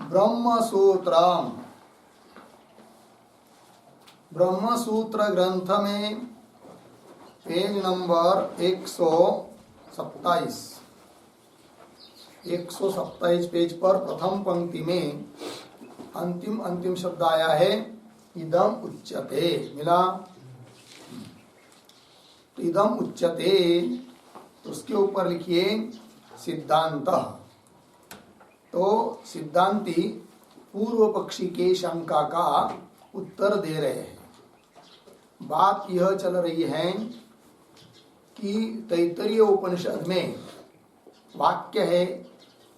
ब्रह्मसूत्रम, ब्रह्मसूत्र ग्रंथ में page number 127 page पर प्रथम पंक्ति में अंतिम शब्द आया है इदम उच्यते। मिला? तो इदम उच्यते, तो उसके ऊपर लिखिए सिद्धांत। तो सिद्धांती पूर्व पक्षी के शंका का उत्तर दे रहे हैं। बात यह चल रही है कि तैत्तरीय उपनिषद में वाक्य है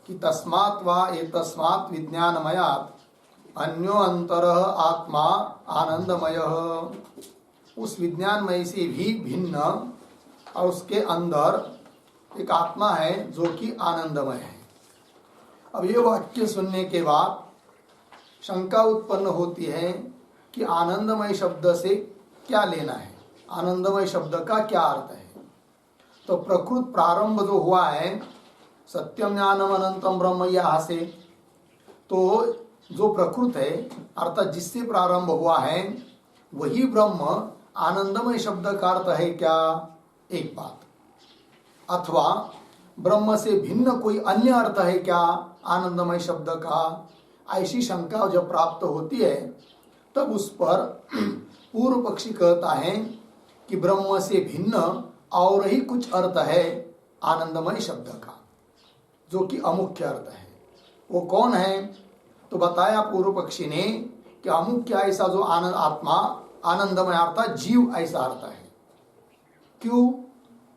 कि तस्मात् वा एतस्मात् विज्ञानमयात् अन्यो अंतरः आत्मा आनंदमयः। उस विज्ञानमय से भी भिन्न और उसके अंदर एक आत्मा है जो कि आनंदमय है। अब ये वाक्य सुनने के बाद शंका उत्पन्न होती है कि आनंदमय शब्द से क्या लेना है, आनंदमय शब्द का क्या अर्थ है। तो प्रकृत प्रारंभ जो हुआ है सत्यम ज्ञानम अनंतम ब्रह्म यहाँ से, तो जो प्रकृत है अर्थात जिससे प्रारंभ हुआ है वही ब्रह्म आनंदमय शब्द का अर्थ है क्या, एक बात। अथवा ब्रह्म से भिन्न कोई अन्य अर्थ है क्या आनंदमय शब्द का, ऐसी शंका जब प्राप्त होती है तब उस पर पूर्व पक्षी कहता है कि ब्रह्म से भिन्न और ही कुछ अर्थ है आनंदमय शब्द का, जो कि अमुख्य अर्थ है। वो कौन है? तो बताया पूर्व पक्षी ने कि अमुख्य ऐसा जो आनंद आत्मा आनंदमय अर्थात जीव ऐसा अर्थ है। क्यों?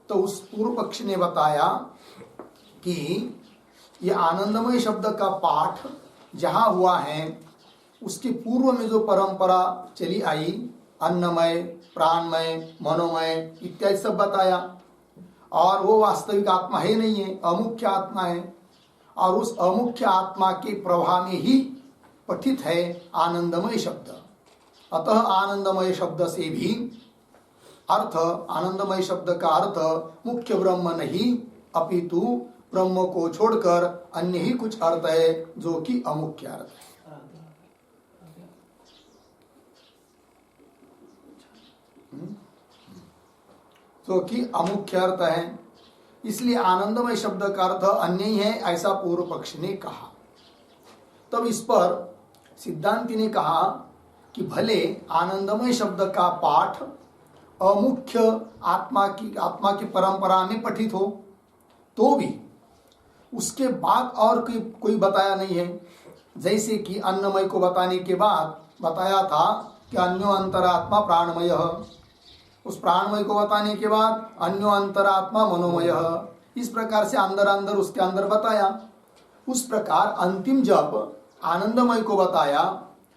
तो उस पूर्व पक्षी ने बताया कि ये आनंदमय शब्द का पाठ जहाँ हुआ है उसके पूर्व में जो परंपरा चली आई अन्नमय, प्राणमय, मनोमय इत्यादि सब बताया, और वो वास्तविक आत्मा है नहीं है, अमुख्य आत्मा है। और उस अमुख्य आत्मा के प्रभाव में ही पठित है आनंदमय शब्द। अतः आनंदमय शब्द से भी अर्थ, आनंदमय शब्द का अर्थ मुख्य ब्रह्म नहीं अपितु ब्रह्म को छोड़कर अन्य ही कुछ अर्थ है जो कि अमुख्य अर्थ है। जो कि अमुख्य अर्थ है, इसलिए आनंदमय शब्द का अर्थ अन्य ही है ऐसा पूर्व पक्ष ने कहा। तब इस पर सिद्धांति ने कहा कि भले आनंदमय शब्द का पाठ अमुख्य आत्मा की परंपरा में पठित हो तो भी उसके बाद और कोई बताया नहीं है। जैसे कि अन्नमय को बताने के बाद बताया था कि अन्यो अंतरात्मा प्राणमय, उस प्राणमय को बताने के बाद अन्यो अंतरात्मा मनोमय, इस प्रकार से अंदर अंदर उसके अंदर बताया। उस प्रकार अंतिम जब आनंदमय को बताया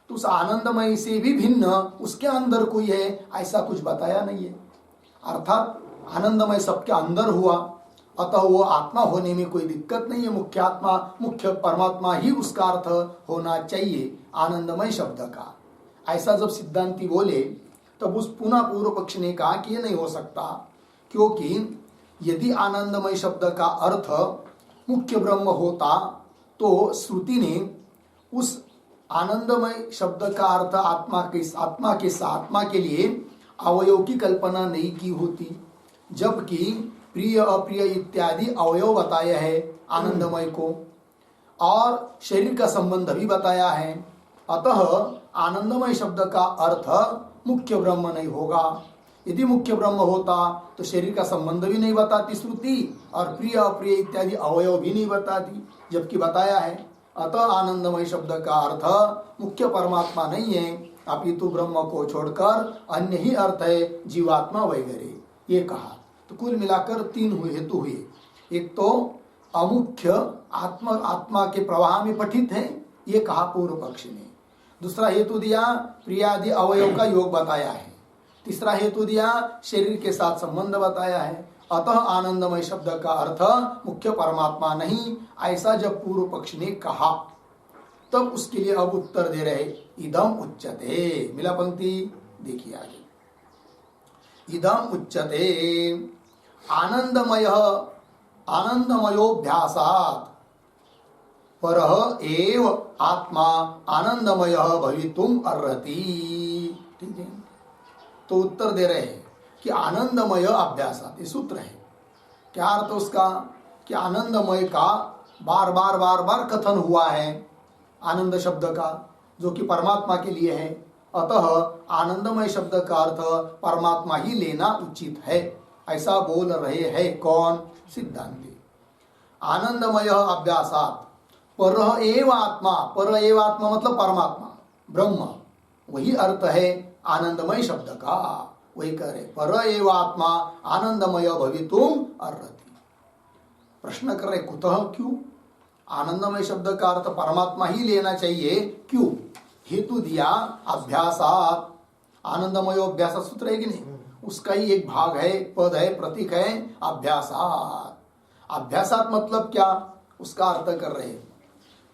तो उस आनंदमय से भी भिन्न उसके अंदर कोई है ऐसा कुछ बताया नहीं है। अर्थात आनंदमय सबके अंदर हुआ, अतः वो आत्मा होने में कोई दिक्कत नहीं है। मुख्य आत्मा, मुख्य परमात्मा ही उसका अर्थ होना चाहिए आनंदमय शब्द का। ऐसा जब सिद्धांति बोले तब उस पुनः पूर्व पक्ष ने कहा कि ये नहीं हो सकता, क्योंकि यदि आनंदमय शब्द का अर्थ मुख्य ब्रह्म होता तो श्रुति ने उस आनंदमय शब्द का अर्थ आत्मा के लिए अवयव की कल्पना नहीं की होती, जबकि प्रिय अप्रिय इत्यादि अवयव बताया है आनंदमय को और शरीर का संबंध भी बताया है। अतः आनंदमय शब्द का अर्थ मुख्य ब्रह्म नहीं होगा। यदि मुख्य ब्रह्म होता तो शरीर का संबंध भी नहीं बताती श्रुति और प्रिय अप्रिय इत्यादि अवयव भी नहीं बताती, जबकि बताया है। अतः आनंदमय शब्द का अर्थ मुख्य परमात्मा नहीं है अपितु ब्रह्म को छोड़कर अन्य ही अर्थ है, जीवात्मा वगैरह। ये कहा। तो कुल मिलाकर 3 हेतु हुए। एक तो अमुख्य आत्मा के प्रवाह में पठित है, ये कहा पूर्व पक्ष ने। दूसरा हेतु दिया प्रियादि अवयव का योग बताया है। तीसरा हेतु दिया शरीर के साथ संबंध बताया है। अतः आनंदमय शब्द का अर्थ मुख्य परमात्मा नहीं, ऐसा जब पूर्व पक्ष ने कहा तब उसके लिए अब उत्तर दे रहे इदम उच्यते। मिला पंक्ति? देखिए आगे। इदम उच्यते आनंदमयोभ्यासात् परः एव आत्मा आनंदमय भवितुम अर्हति। ठीक है, तो उत्तर दे रहे हैं कि आनंदमय अभ्यासात, ये सूत्र है। क्या अर्थ उसका कि आनंदमय का बार बार कथन हुआ है, आनंद शब्द का, जो कि परमात्मा के लिए है। अतः आनंदमय शब्द का अर्थ परमात्मा ही लेना उचित है, ऐसा बोल रहे हैं कौन? सिद्धांती। आनंदमय अभ्यासात पर एव आत्मा, पर एव आत्मा मतलब परमात्मा ब्रह्म, वही अर्थ है आनंदमय शब्द का। वही कह रहे पर एव आत्मा आनंदमय भवितुम अर्हति। प्रश्न कर रहे कुतः, क्यों? आनंदमय शब्द का अर्थ परमात्मा ही लेना चाहिए, क्यों? हेतु दिया अभ्यासात। आनंदमय अभ्यास सूत्र है कि नहीं, उसका ही एक भाग है, पद है, प्रतीक है अभ्यासात। अभ्यासात मतलब क्या? उसका अर्थ कर रहे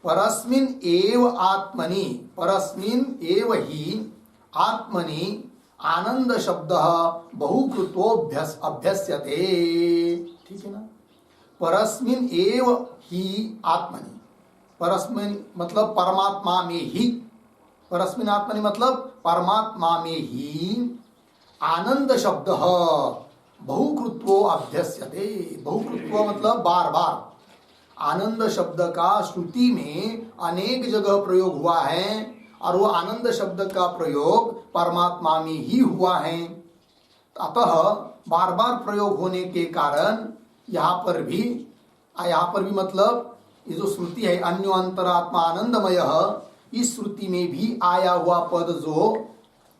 परस्मिन एव आत्मनि, परस्मिन एव ही आत्मनि आनंद शब्द बहुकृतो अभ्यस्यते। ठीक है ना, परस्मिन एव ही आत्मनि, परस्मिन मतलब परमात्मा में ही, परस्मिन आत्मनि मतलब परमात्मा में ही आनंद शब्द बहुकृत्वो अभ्यस्यते। बहुकृत्व मतलब बार बार। आनंद शब्द का श्रुति में अनेक जगह प्रयोग हुआ है और वो आनंद शब्द का प्रयोग परमात्मा में ही हुआ है। अतः बार बार प्रयोग होने के कारण यहाँ पर भी मतलब ये जो श्रुति है अन्यो अंतरात्मा आनंदमय, इस श्रुति में भी आया हुआ पद जो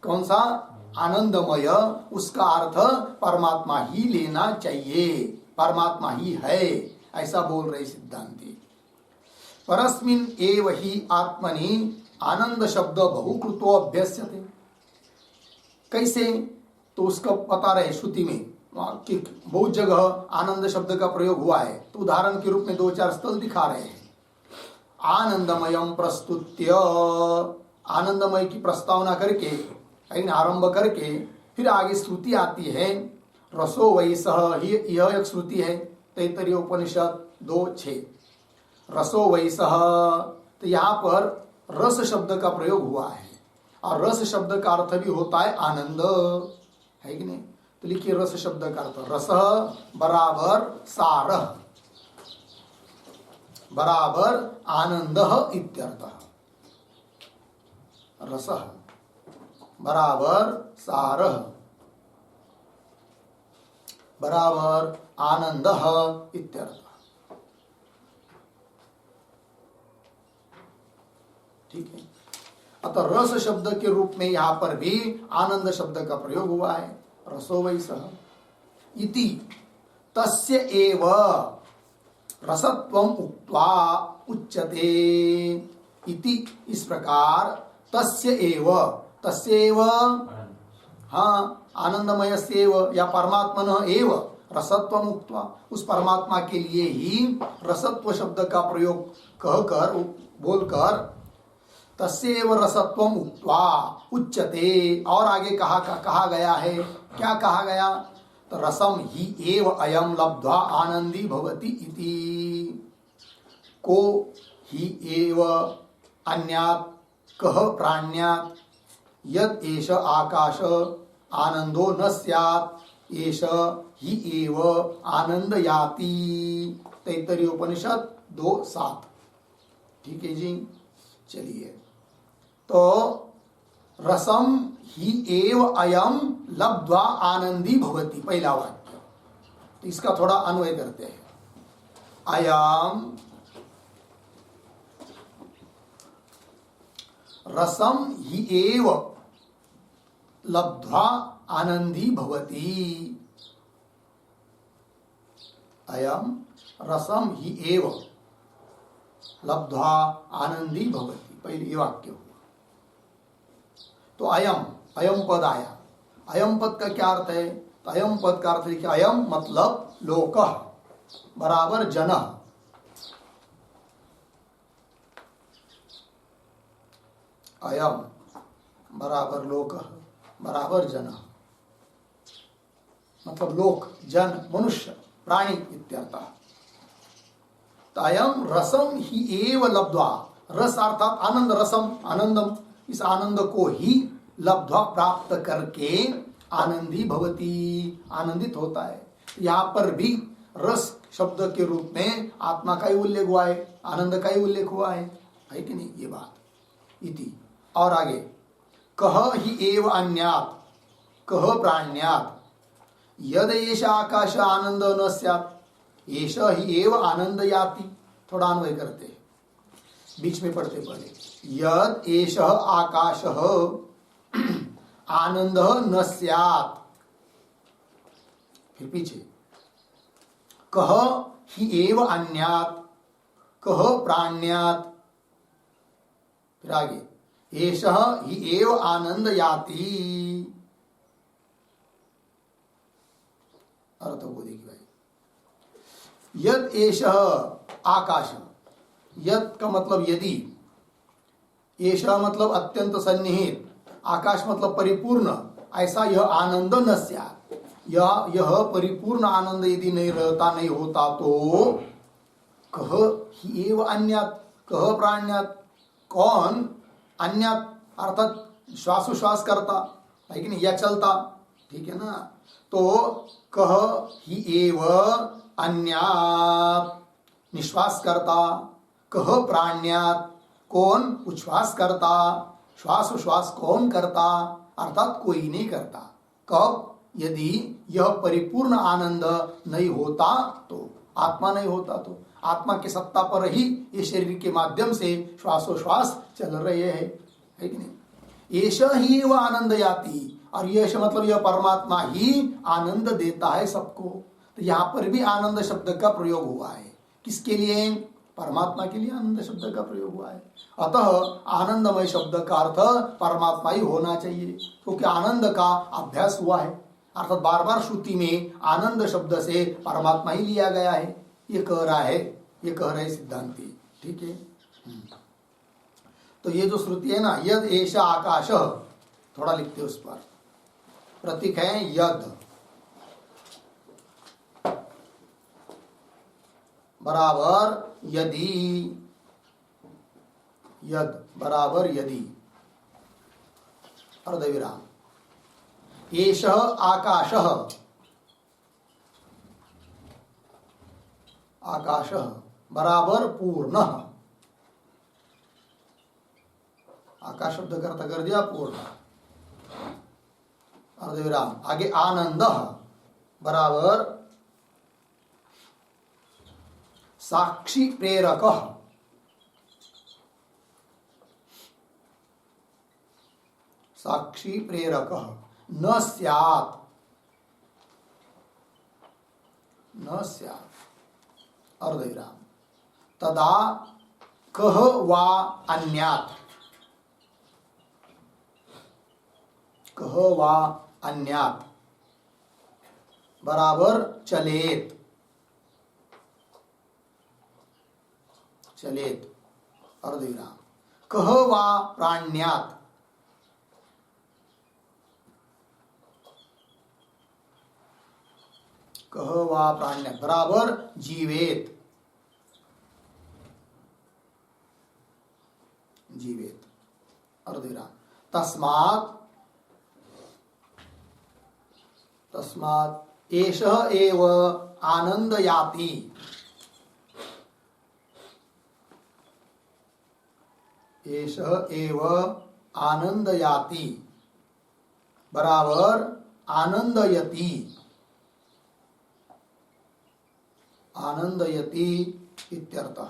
कौन सा? आनंदमय, उसका अर्थ परमात्मा ही लेना चाहिए, परमात्मा ही है, ऐसा बोल रहे सिद्धांती। परस्मिन एव ही आत्मनि आनंद शब्द बहुकृतो अभ्यस्यते। कैसे? तो उसका पता रहे श्रुति में कि बहुत जगह आनंद शब्द का प्रयोग हुआ है। तो उदाहरण के रूप में 2-4 स्थल दिखा रहे हैं। आनंदमयम प्रस्तुत्य, आनंदमय की प्रस्तावना करके, आरंभ करके फिर आगे श्रुति आती है रसो वैसह, यह एक श्रुति है तैत्तरीय उपनिषद 2:6। रसो वैसह, तो यहाँ पर रस शब्द का प्रयोग हुआ है और रस शब्द का अर्थ भी होता है आनंद, है कि नहीं? तो लिखिए रस शब्द का अर्थ, रस बराबर सारह बराबर आनंद इत्यर्थः। रस बराबर सारह बराबर आनंद इत्यर्थः। ठीक है, अतः रस शब्द के रूप में यहां पर भी आनंद शब्द का प्रयोग हुआ है। रसो वैसः इति तस्य एव रसत्वम उक्त्वा उच्यते। इति इस प्रकार तस्य एव हाँ आनंदमय से या परमात्मन एव रसत्वम उक्त्वा, उस परमात्मा के लिए ही रसत्व शब्द का प्रयोग कहकर बोलकर तस्यैव रसत्वम उक्त्वा उच्यते। और आगे कहा गया है, क्या कहा गया? तो रसम ही एव अयम लब्ध्वा आनंदी भवति इति। को ही एव अन्यात् कह प्राण्यात् यद एष आकाश आनंदो न स्यात् एष ही एव आनंद याति। तैत्तरीय उपनिषद 2:7। ठीक है जी, चलिए। तो रसम ही एव अयम लब्ध्वा आनंदी भवति, पहला वाक्य। तो इसका थोड़ा अन्वय करते हैं। अयम रसम ही एव लब्ध्वा आनंदी भवति। अयम रसम ही एव लब्ध्वा आनंदी भवति, पहले ये वाक्य हुआ। तो अयम पद आया। अयम पद का क्या अर्थ है? तो अयम पद का अर्थ है कि अयम मतलब लोकः बराबर जनः। अयम बराबर लोकः बराबर जनः, मतलब लोक, जन, मनुष्य, प्राणी इत्यर्थः। तयम रसम ही एव लब्ध्वा, रस अर्थात आनंद, रसम आनंदम, इस आनंद को ही लब्ध्वा प्राप्त करके आनंदी भवती, आनंदित होता है। यहाँ पर भी रस शब्द के रूप में आत्मा का ही उल्लेख हुआ है, आनंद का ही उल्लेख हुआ है कि नहीं, ये बात इति। और आगे कह ही एव अन्यात् कह प्राण्यात् यद एष आकाश आनंद न स्यात् एष ही एव आनंद याति। थोड़ा अन्वय करते हैं, बीच में पढ़ते पहले, यद एष आकाश आनंद न स्यात्, फिर पीछे कह ही एव अन्यात् कह प्राण्यात्, फिर आगे एष ही एव आनंद याति। अर्थ को देखिए भाई, यद एष आकाश, यद का मतलब यदि, एष मतलब अत्यंत सन्निहित, आकाश मतलब परिपूर्ण, ऐसा यह आनंद न स्यात्, यह परिपूर्ण आनंद यदि नहीं रहता, नहीं होता तो कह ही एव अन्यात् कह प्राण्यात्, कौन अन्यात् अर्थात श्वासोश्वास करता है कि नहीं, या चलता, ठीक है ना, तो कह ही एव अन्यात् निश्वास करता, कह प्राण्यात् कौन उच्छ्वास करता, श्वासोश्वास कौन करता, अर्थात कोई नहीं करता। कब, यदि यह परिपूर्ण आनंद नहीं होता तो, आत्मा नहीं होता तो, आत्मा की सत्ता पर ही ये शरीर के माध्यम से श्वासोश्वास चल रहे हैं, है कि नहीं। एष ही वह आनंद याति, और यश मतलब यह परमात्मा ही आनंद देता है सबको। तो यहाँ पर भी आनंद शब्द का प्रयोग हुआ है, किसके लिए, परमात्मा के लिए आनंद शब्द का प्रयोग हुआ है। अतः आनंदमय शब्द का अर्थ परमात्मा ही होना चाहिए, क्योंकि आनंद का अभ्यास हुआ है, अर्थात बार बार श्रुति में आनंद शब्द से परमात्मा ही लिया गया है, ये कह रहा है, ये कह रहे सिद्धांती, ठीक है। तो ये जो श्रुति है ना, यद एष आकाश, थोड़ा लिखते उस पर, प्रतीक है यद बराबर यदि, यद बराबर यदि अर्धविराम, एष आकाश, आकाश बराबर पूर्ण, आकाश शब्द करता कर दिया पूर्ण, अर्धविराम, आगे आनंद बराबर साक्षी प्रेरक, साक्षी प्रेरक न स्यात्, न स्यात्, अर्धविराम, तदा कह वा अन्यात्, कह वा अन्यात् बराबर चलेत, चलेत, अर्धविराम, कह वा प्राण्यात्, कह वा प्राण्यात् बराबर जीवेत, जीवेत, अर्धविराम, तस्मात्, तस्मात् एषः एव आनंद याति, एषः एव आनंद याति बराबर आनंदयति, आनंदयति इत्यर्थः।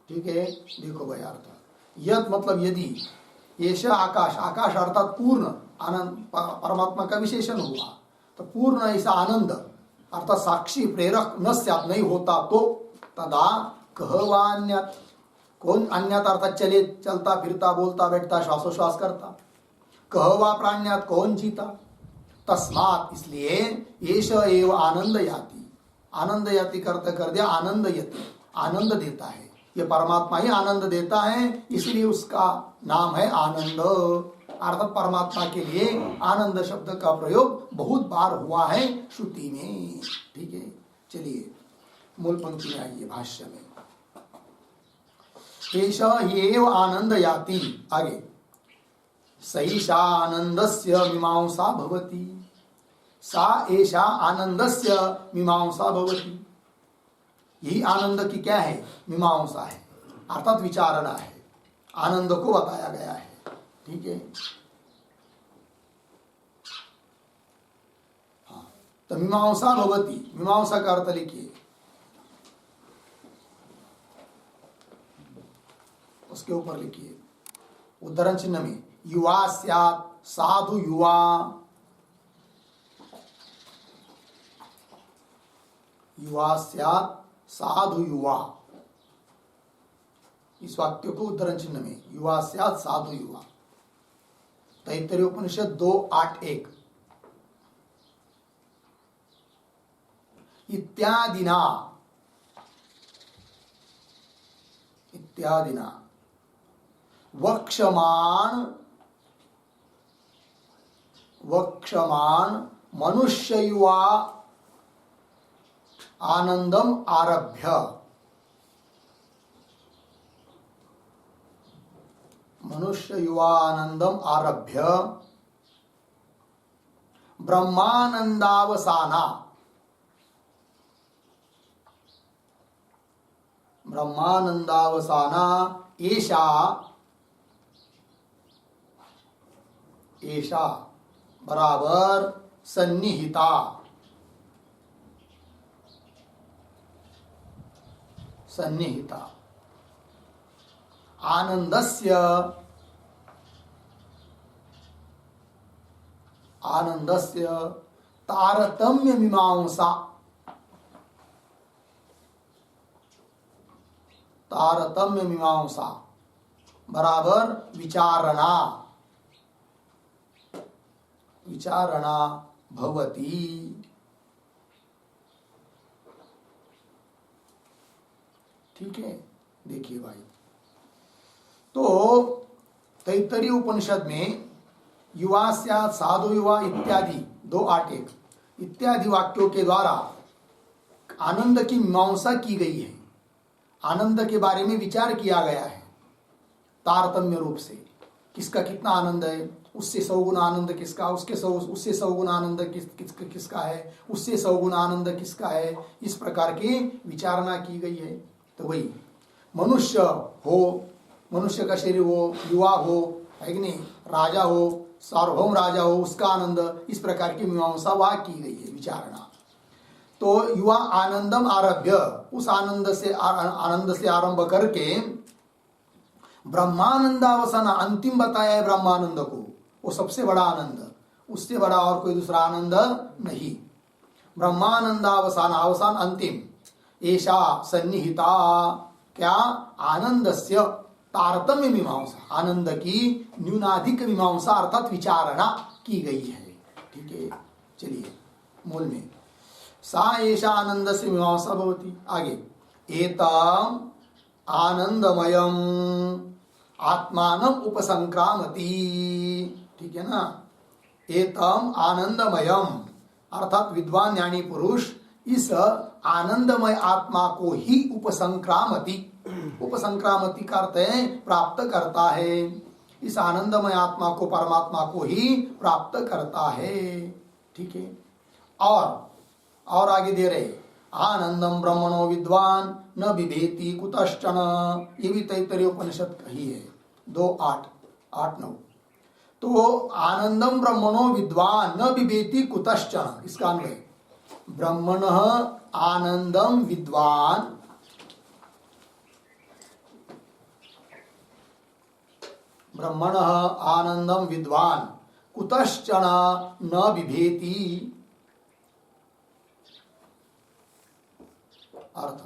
ठीक है, देखो भाई अर्थ, यद मतलब यदि, एष आकाश, आकाश अर्थात पूर्ण आनंद, परमात्मा का विशेषण हुआ, तो पूर्ण ऐसा आनंद अर्थात साक्षी प्रेरक न स्यात् नहीं होता तो, तदा कह वा अन्यत्, कौन अन्यत् अर्थात चले, चलता फिरता बोलता बैठता श्वासोश्वास करता, कह वा प्राण्यात् कौन जीता, तस्मात् इसलिए एष एव आनंद याति, आनंद याति करते कर दिया आनंद यति, आनंद देता है, ये परमात्मा ही आनंद देता है, इसलिए उसका नाम है आनंद। अर्थात परमात्मा के लिए आनंद शब्द का प्रयोग बहुत बार हुआ है श्रुति में। ठीक है, चलिए मूल पंक्ति में आइए भाष्य में। एष ह्येव आनंद याति, आगे सैषा आनंदस्य मीमांसा भवति, सा एषा आनंदस्य मीमांसा भवति। यही आनंद की क्या है? मीमांसा है, अर्थात विचारणा है, आनंद को बताया गया है। ठीक है, हाँ, तो मीमांसा भवति, मीमांसा का अर्थ लिखिए, उसके ऊपर लिखिए उद्धरण चिन्ह में, युवा स्यात् साधु युवा, युवा स्यात् साधु युवा, इस वाक्य को उद्धरण चिन्ह में, युवा स्यात् साधु युवा। तैत्तरीय उपनिषद 2:8-1 इत्यादिना, इत्यादिना वक्षमान, वक्षमान मनुष्य युवा आनंदम आरभ्य, मनुष्य युवा आनंदम आरभ्य ब्रह्मानंदावसाना, ब्रह्मानंदावसाना एषा, एषा बराबर सन्निहिता, सन्निहिता आनंदस्य, आनंदस्य तारतम्य मीमांसा, तारतम्य मीमांसा बराबर विचारणा, विचारणा भवति। ठीक है, देखिए भाई, तो तैत्तरीय उपनिषद में युवा स्यात् साधु युवा इत्यादि 2:8-1 इत्यादि वाक्यों के द्वारा आनंद की मीमांसा की गई है, आनंद के बारे में विचार किया गया है तारतम्य रूप से, किसका कितना आनंद है, उससे 100 गुना आनंद किसका, उससे 100 गुना आनंद किसका है, उससे 100 गुना आनंद किसका है, इस प्रकार की विचारणा की गई है। तो वही मनुष्य हो, मनुष्य का शरीर हो, युवा हो, है कि नहीं, राजा हो, सार्वभौम राजा हो, उसका आनंद, इस प्रकार की मीमांसा वहां की गई है, विचारणा। तो युवा आनंदम आरभ्य, उस आनंद से आरंभ करके ब्रह्मानंदावसान, अंतिम बताया है ब्रह्मानंद को, वो सबसे बड़ा आनंद, उससे बड़ा और कोई दूसरा आनंद नहीं। ब्रह्मानंदावसान, अवसान अंतिम, ऐसा सन्निहिता, क्या? आनंदस्य तारतम्य मीमांसा, आनंद की न्यूनाधिक मीमांसा अर्थात विचारणा की गई है। ठीक है, चलिए मूल में, सा एषा आनंद से मीमांसा भवति। आगे, एतम आनंदमयम आत्मानम उपसंक्रामति, ठीक है ना, एतम आनंदमयम अर्थात विद्वान ज्ञानी पुरुष इस आनंदमय आत्मा को ही उपसंक्रामति, उपसंक्रामति का अर्थ है प्राप्त करता है, इस आनंदमय आत्मा को, परमात्मा को ही प्राप्त करता है। ठीक है, और आगे दे रहे, आनंदम ब्रह्मणो विद्वान न बिभेति कुतश्चन, ये भी तैत्तरीय उपनिषद ही है 2:8-9। तो आनंदम ब्रह्मणो विद्वान न बिभेति कुतश्चन, इसका अन्वय ब्रह्मणः आनंदम विद्वान, ब्रह्मणः आनंदम विद्वान कुतश्चन न बिभेति, अर्थ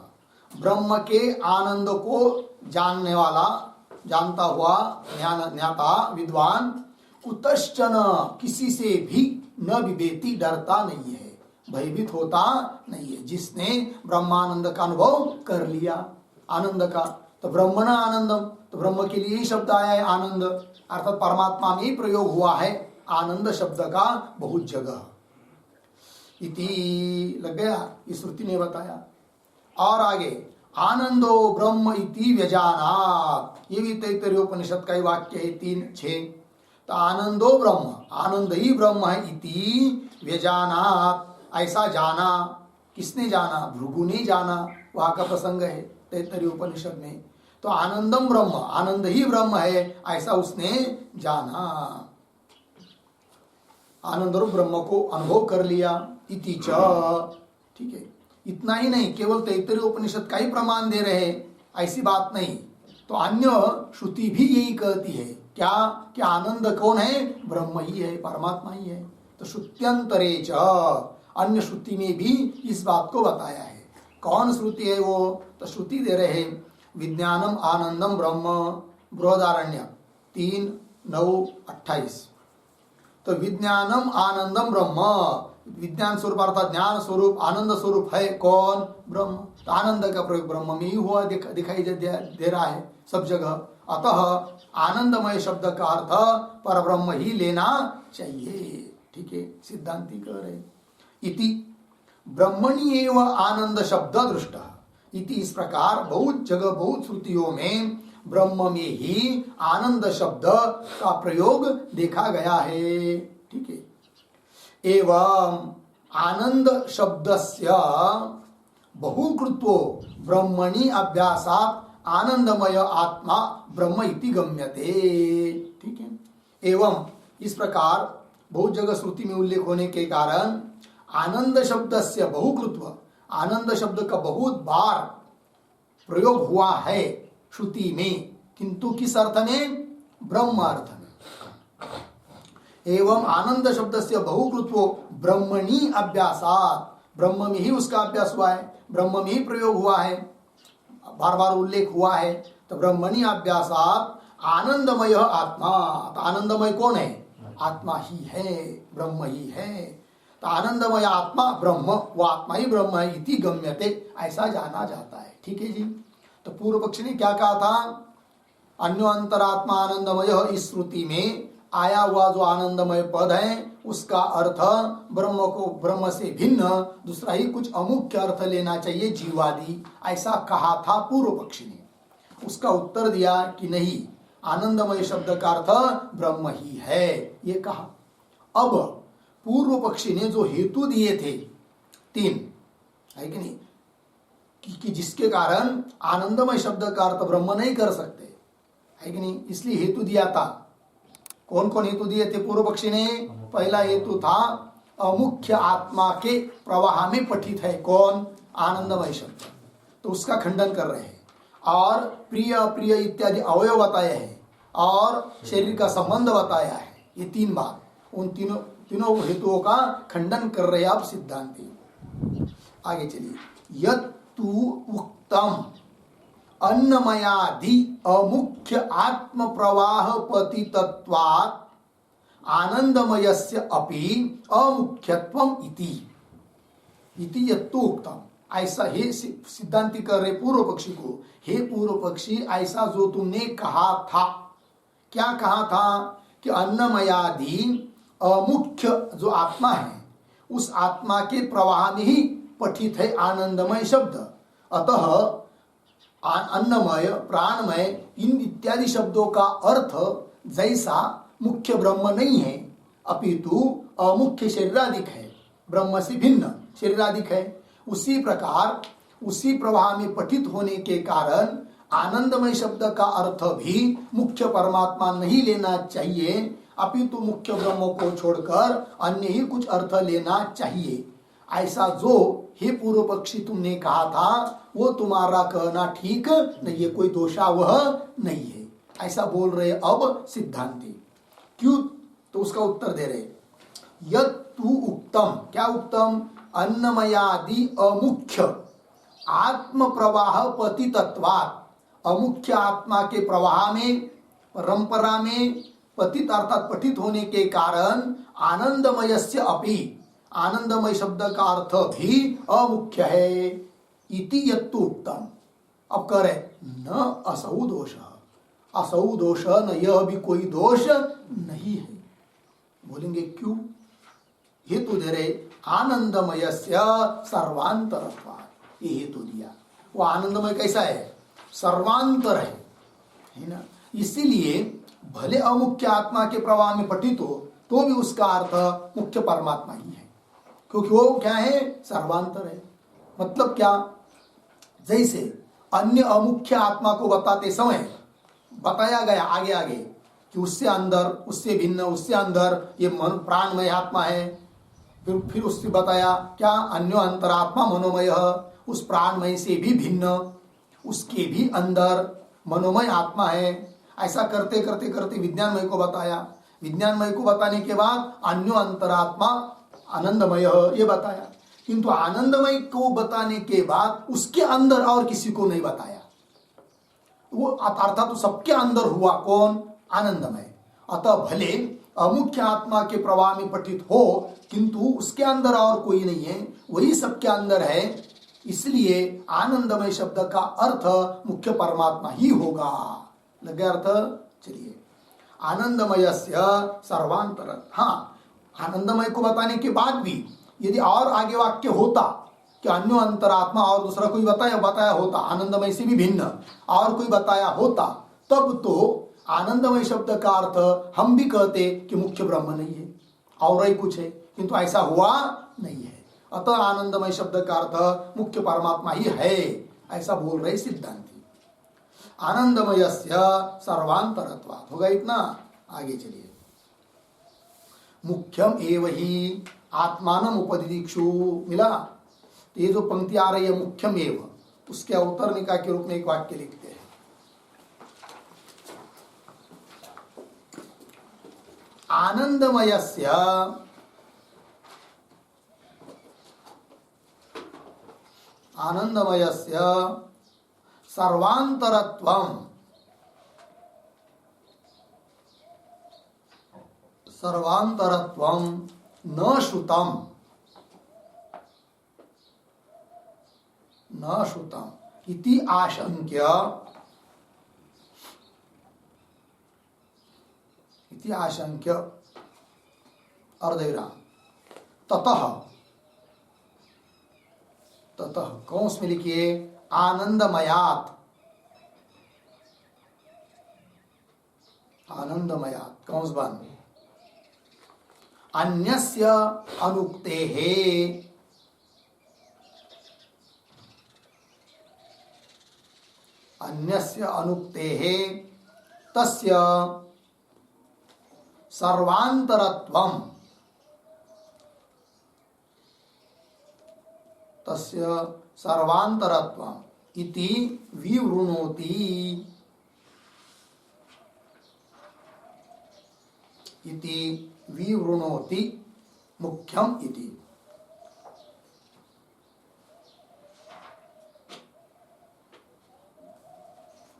ब्रह्म के आनंद को जानने वाला, जानता हुआ ज्ञाता विद्वान, कुतश्चन किसी से भी न बिभेति, डरता नहीं है, भयभीत होता नहीं है, जिसने ब्रह्मानंद का अनुभव कर लिया, आनंद का तो ब्रह्मण आनंदम, तो ब्रह्म के लिए ही शब्द आया है आनंद, अर्थात परमात्मा में ही प्रयोग हुआ है आनंद शब्द का बहुत जगह। इति लग गया, इस श्रुति ने बताया। और आगे आनंदो ब्रह्म इति व्यजानात, ये भी तैत्तरीयोपनिषद का ही वाक्य है 3:6। तो आनंदो ब्रह्म, आनंद ही ब्रह्म है, इति व्यजानात, ऐसा जाना। किसने जाना? भृगु ने जाना, वहां का प्रसंग है तैत्तरीयोपनिषद में। तो आनंदम ब्रह्म, आनंद ही ब्रह्म है, ऐसा उसने जाना, आनंद रूप ब्रह्म को अनुभव कर लिया। इति च, ठीक है। इतना ही नहीं, केवल तैत्तरीयोपनिषद का ही प्रमाण दे रहे, ऐसी बात नहीं। तो अन्य श्रुति भी यही कहती है, क्या कि आनंद कौन है? ब्रह्म ही है, परमात्मा ही है। तो श्रुत्यंतरे च, अन्य श्रुति में भी इस बात को बताया है। कौन श्रुति है वो? तो श्रुति दे रहे विज्ञानम आनंदम ब्रह्म, बृहदारण्यक 3:9-28। तो विज्ञानम आनंदम ब्रह्म, विज्ञान स्वरूप अर्थात ज्ञान स्वरूप आनंद स्वरूप है कौन? ब्रह्म। तो आनंद का प्रयोग ब्रह्म में ही हुआ दिखाई दे रहा है सब जगह। अतः आनंदमय शब्द का अर्थ पर ब्रह्म ही लेना चाहिए, ठीक है, सिद्धांति कह रहे। इति ब्रह्मणि एव आनंद शब्द दृष्ट, इति इस प्रकार बहुत जगह बहुत श्रुतियों में ब्रह्म में ही आनंद शब्द का प्रयोग देखा गया है, ठीक है। एवं आनंद शब्दस्य बहुकृत्वो ब्रह्मणि अभ्यासात् आनंदमय आत्मा ब्रह्म इति गम्यते, ठीक है। एवं इस प्रकार बहुत जगह श्रुति में उल्लेख होने के कारण आनंद शब्दस्य बहुकृत्व, आनंद शब्द का बहुत बार प्रयोग हुआ है श्रुति में, किंतु किस अर्थ में? ब्रह्म अर्थ में। एवं आनंद शब्द से बहुकृत्वो ब्रह्मणि अभ्यासात्, ब्रह्म में ही उसका अभ्यास हुआ है, ब्रह्म में ही प्रयोग हुआ है, बार बार उल्लेख हुआ है। तो ब्रह्मणि अभ्यासात् आनंदमय आत्मा, तो आनंदमय कौन है? आत्मा ही है, ब्रह्म ही है। तो आनंदमय आत्मा ब्रह्म, वो आत्मा ही ब्रह्म है, इति गम्यते, ऐसा जाना जाता है, ठीक है जी। तो पूर्व पक्षी ने क्या कहा था? अन्यो अंतरात्मा आनंदमय, इस श्रुति में आया हुआ जो आनंदमय पद है उसका अर्थ ब्रह्म को, ब्रह्म से भिन्न दूसरा ही कुछ अमुख्य अर्थ लेना चाहिए, जीवादि, ऐसा कहा था पूर्व पक्षी ने। उसका उत्तर दिया कि नहीं, आनंदमय शब्द का अर्थ ब्रह्म ही है, ये कहा। अब पूर्व पक्षी ने जो हेतु दिए थे 3, है कि नहीं, कि जिसके कारण आनंदमय शब्द का अर्थ ब्रह्म नहीं कर सकते, है कि नहीं, इसलिए हेतु दिया था। कौन कौन हेतु दिए थे पूर्व पक्षी ने? पहला हेतु था अमुख्य आत्मा के प्रवाह में पठित है कौन? आनंदमय शब्द, तो उसका खंडन कर रहे हैं। और प्रिय अप्रिय इत्यादि अवयव बताए हैं और शरीर का संबंध बताया है, ये 3 बात, उन तीनों हेतुओं का खंडन कर रहे हैं आप सिद्धांति। आगे चलिए, यत्तु उक्तम अन्नमयादि अमुख्य आत्म प्रवाह पतितत्वात् आनंदमयस्य अपि अमुख्यत्वम इति यत्तु उक्तम, ऐसा हे सिद्धांति कर रहे पूर्व पक्षी को, हे पूर्व पक्षी, ऐसा जो तुमने कहा था, क्या कहा था? कि अन्नमयादि अमुख्य जो आत्मा है उस आत्मा के प्रवाह में ही पठित है आनंदमय शब्द। अतः अन्नमय, प्राणमय, इन इत्यादि शब्दों का अर्थ जैसा मुख्य ब्रह्म नहीं है, अपितु अमुख्य शरीराधिक है, ब्रह्म से भिन्न शरीराधिक है, उसी प्रकार उसी प्रवाह में पठित होने के कारण आनंदमय शब्द का अर्थ भी मुख्य परमात्मा नहीं लेना चाहिए, अपितु मुख्य ब्रह्म को छोड़कर अन्य ही कुछ अर्थ लेना चाहिए। ऐसा जो हे पूर्व पक्षी तुमने कहा था वो तुम्हारा कहना ठीक नहीं है, कोई दोषावह नहीं है, ऐसा बोल रहे अब सिद्धांति। क्यों? तो उसका उत्तर दे रहे, यत्तु उक्तम, क्या उत्तम? अन्नमयादि अमुख्य आत्म प्रवाह पतितत्वात्, अमुख्य आत्मा के प्रवाह में, परंपरा में पतित अर्थात पठित होने के कारण आनंदमयस्य अपि, आनंदमय शब्द का अर्थ भी अमुख्य है, इति यत्तु उक्तम, अब कह रहे न असौ दोष, असौ दोष न, यह भी कोई दोष नहीं है। बोलेंगे क्यों? हेतु दे रहे आनंदमयस्य सर्वांतरत्वात्, ये हेतु दिया। वो आनंदमय कैसा है? सर्वांतर है ना। इसीलिए भले अमुख्य आत्मा के प्रवाह में पठित हो तो भी उसका अर्थ मुख्य परमात्मा ही है, क्योंकि वो क्या है? सर्वांतर है। मतलब क्या? जैसे अन्य अमुख्य आत्मा को बताते समय बताया गया आगे आगे कि उससे अंदर, उससे भिन्न, उससे अंदर ये मन प्राणमय आत्मा है। फिर उससे बताया क्या? अन्य अंतरात्मा मनोमय, उस प्राणमय से भी भिन्न, उसके भी अंदर मनोमय आत्मा है। ऐसा करते करते करते विज्ञानमय को बताया। विज्ञानमय को बताने के बाद अन्य अंतरात्मा आनंदमय ये बताया। किंतु आनंदमय को बताने के बाद उसके अंदर और किसी को नहीं बताया। वो अर्थात तो सबके अंदर हुआ कौन? आनंदमय। अतः भले अमुख्य आत्मा के प्रवाह में पठित हो किंतु उसके अंदर और कोई नहीं है, वही सबके अंदर है। इसलिए आनंदमय शब्द का अर्थ मुख्य परमात्मा ही होगा। लगे अर्थ? चलिए, आनंदमयस्य सर्वांतर। हाँ, आनंदमय को बताने के बाद भी यदि और आगे वाक्य होता कि अन्य अंतरात्मा और दूसरा कोई बताया होता, आनंदमय से भी भिन्न और कोई बताया होता, तब तो आनंदमय शब्द का अर्थ हम भी कहते कि मुख्य ब्रह्म नहीं है और ही कुछ है, किंतु ऐसा हुआ नहीं है। अतः आनंदमय शब्द का अर्थ मुख्य परमात्मा ही है, ऐसा बोल रहे सिद्धांति। आनंदमयस्य सर्वांतरत्वात् होगा इतना। आगे चलिए, मुख्यम एव ही आत्मानम उपदिदिक्षु। मिला? तो ये जो पंक्ति आ रही है मुख्यम एव, उसके अवतरणिका के रूप में एक वाक्य लिखते हैं। आनंदमयस्य सर्वांतरत्वम न श्रुतम इति आशंक्य अर्धविराम ततः कौंस में लिखिए आनंदमयात कौंस बंद अन्यस्य अनुक्तेः तस्य सर्वांतरत्वम इति विवृणोति मुख्यम इति।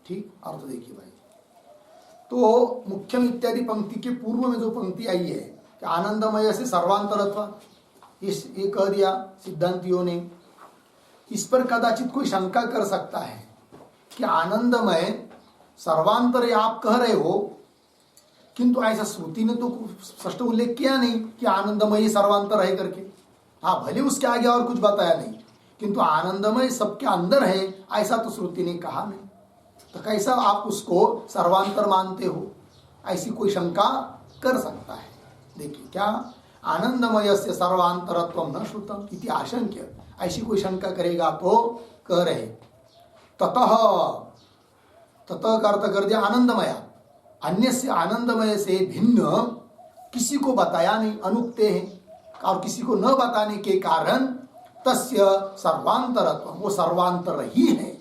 ठीक, अर्थ देखिए भाई। तो मुख्यम इत्यादि पंक्ति के पूर्व में जो पंक्ति आई है कि आनंदमय से सर्वांतरत्व, ये कह दिया सिद्धांतियों ने। इस पर कदाचित कोई शंका कर सकता है कि आनंदमय सर्वांतर आप कह रहे हो, किंतु ऐसा श्रुति ने तो स्पष्ट उल्लेख किया नहीं कि आनंदमय सर्वांतर है करके। हाँ, भले उसके आगे और कुछ बताया नहीं, किंतु आनंदमय सबके अंदर है ऐसा तो श्रुति ने कहा नहीं। तो कैसा आप उसको सर्वांतर मानते हो? ऐसी कोई शंका कर सकता है। देखिए क्या, आनंदमय से सर्वांतरत्व न श्रुतम इति आशंक्य, ऐसी कोई शंका करेगा तो कह रहे ततः का अर्थ कर दिया आनंदमय, अन्य से आनंदमय से भिन्न किसी को बताया नहीं, अनुक्ते हैं, और किसी को न बताने के कारण तस्य सर्वांतरत्व, वो सर्वांतर ही है।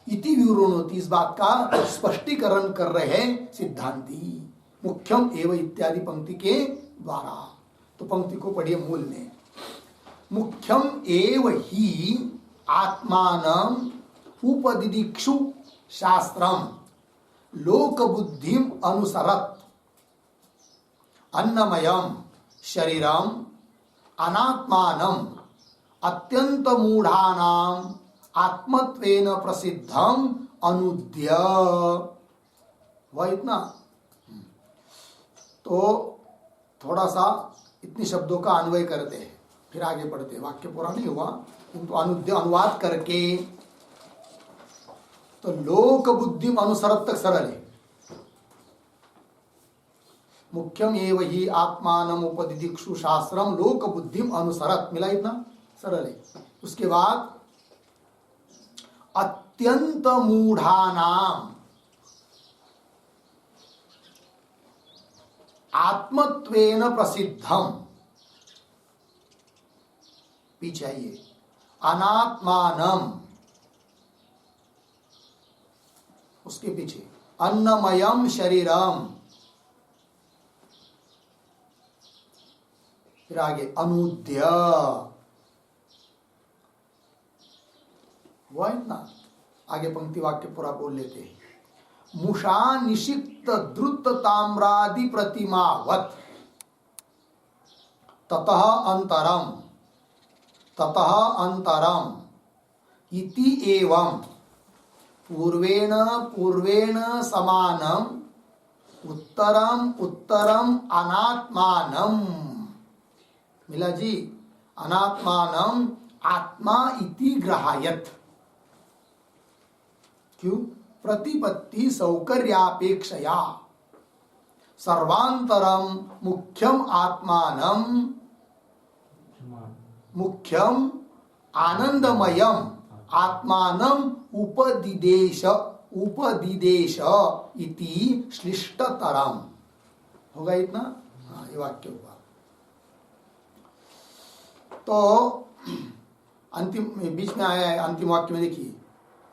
इति विवृणोति, इस बात का स्पष्टीकरण कर रहे हैं सिद्धांती मुख्यम एव इत्यादि पंक्ति के द्वारा। तो पंक्ति को पढ़िए मूल में। मुख्यम एव ही आत्मानं उपदिदिक्षु शास्त्रम लोक बुद्धिम अनुसरत अन्नमयम शरीरम अनात्मानम अत्यंत मूढ़ानाम आत्मत्वेन प्रसिद्धम अनुद्य। वह इतना तो थोड़ा सा इतने शब्दों का अन्वय करते हैं, फिर आगे पढ़ते हैं। वाक्य पूरा नहीं हुआ किंतु अनुद्य अनुवाद करके तो लोक बुद्धिम अनुसरत तक सरल है। मुख्यम एव ही आत्मानम उपदिदिक्षु शास्त्रम लोक बुद्धिम अनुसरत, मिला इतना सरल है। उसके बाद अत्यंत मूढ़ानाम आत्मत्वेन प्रसिद्धम, पीछे आइए, अनात्मानम, उसके पीछे अन्नमयम शरीरम, फिर आगे अनुद्य, हुआ इतना। आगे पंक्ति वाक्य पूरा बोल लेते हैं। मुषा निषिक्त द्रुत ताम्रादि प्रतिमावत ततः अंतरम इति एवं पूर्वेण समानम उत्तरम अनात्मानम, मिला जी, अनात्मानम आत्मा इति ग्रहायत। क्यों? प्रतिपत्ति सौकर्यापेक्षया सर्वांतरम मुख्यम आत्मानम मुख्यम आनंदमयम आत्मानम उपदिदेश इति श्लिष्टतरम। होगा इतना? हाँ, ये वाक्य होगा। तो अंतिम बीच में आया है, अंतिम वाक्य में देखिए,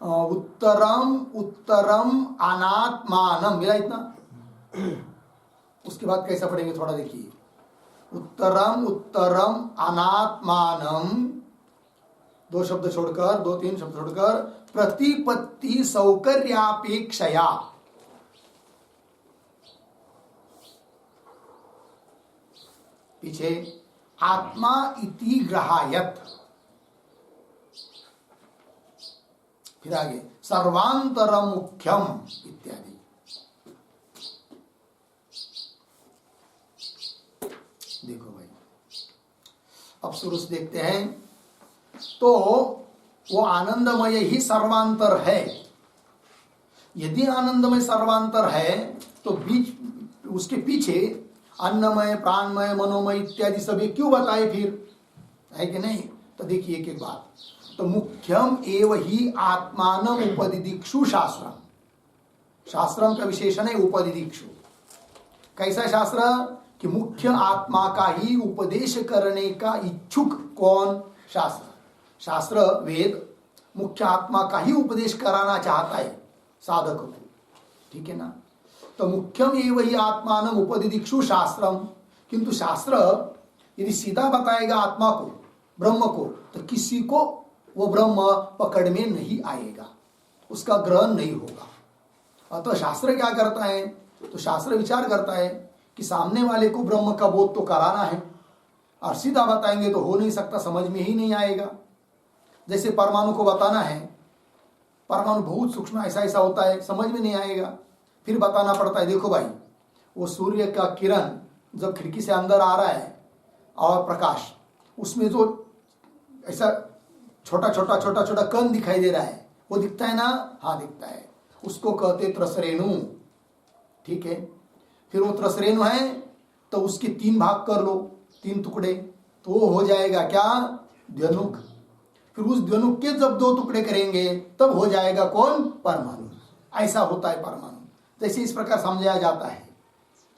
उत्तरम अनात्मानम, मिला इतना। उसके बाद कैसा पढ़ेंगे थोड़ा देखिए। उत्तरम अनात्मानम, दो शब्द छोड़कर, दो तीन शब्द छोड़कर, प्रतिपत्ति सौकर्यापेक्षया, पीछे आत्मा इति ग्रहायत, फिर आगे सर्वांतर मुख्यम इत्यादि। देखो भाई, अब शुरू से देखते हैं। तो वो आनंदमय ही सर्वांतर है। यदि आनंदमय सर्वांतर है तो बीच उसके पीछे अन्नमय, प्राणमय, मनोमय इत्यादि सभी क्यों बताए फिर, है कि नहीं? तो देखिए एक एक बात। तो मुख्यम एव ही आत्मानम उपदिदिक्षु शास्त्रम, शास्त्रम का विशेषण है उपदिदिक्षु। कैसा शास्त्र? कि मुख्य आत्मा का ही उपदेश करने का इच्छुक कौन? शास्त्र। शास्त्र वेद मुख्य आत्मा का ही उपदेश कराना चाहता है साधक को, ठीक है ना? तो मुख्यम एव ही आत्मानम उपदिदिक्षु शास्त्रम, किंतु शास्त्र यदि सीधा बताएगा आत्मा को, ब्रह्म को, तो किसी को वो ब्रह्म पकड़ में नहीं आएगा, उसका ग्रहण नहीं होगा। अतः शास्त्र क्या करता है? तो शास्त्र विचार करता है कि सामने वाले को ब्रह्म का बोध तो कराना है, और सीधा बताएंगे तो हो नहीं सकता, समझ में ही नहीं आएगा। जैसे परमाणु को बताना है, परमाणु बहुत सूक्ष्म ऐसा ऐसा होता है, समझ में नहीं आएगा, फिर बताना पड़ता है। देखो भाई, वो सूर्य का किरण जब खिड़की से अंदर आ रहा है और प्रकाश, उसमें जो ऐसा छोटा छोटा कण दिखाई दे रहा है, वो दिखता है ना? हाँ दिखता है। उसको कहते त्रसरेणु, ठीक है। फिर वो त्रसरेणु है तो उसके 3 भाग कर लो, 3 टुकड़े, तो वो हो जाएगा क्या? द्व्यनुक। फिर उस द्व्यनुक के जब 2 टुकड़े करेंगे तब हो जाएगा कौन? परमाणु। ऐसा होता है परमाणु। जैसे इस प्रकार समझाया जाता है,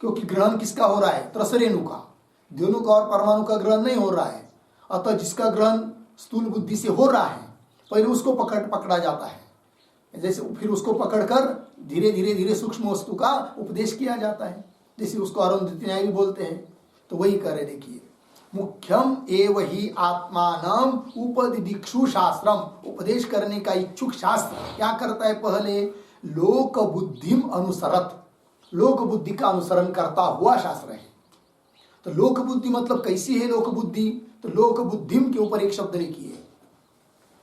क्योंकि ग्रहण किसका हो रहा है? त्रसरेणु का। द्व्यनुक और परमाणु का ग्रहण नहीं हो रहा है। अतः जिसका ग्रहण स्थूल बुद्धि से हो रहा है, पहले उसको पकड़ा जाता है, जैसे फिर उसको पकड़कर धीरे धीरे सूक्ष्म वस्तु का उपदेश किया जाता है, जैसे उसको अरुंधति न्याय भी बोलते हैं। तो वही करे, देखिए, मुख्यम एव ही आत्मानम उपदिदिक्षु शास्त्रम, उपदेश करने का इच्छुक शास्त्र क्या करता है? पहले लोक बुद्धिम अनुसरत, लोक बुद्धि का अनुसरण करता हुआ शास्त्र है। तो लोक बुद्धि मतलब कैसी है लोक बुद्धि? तो लोक बुद्धिम के ऊपर एक शब्द लिखिए,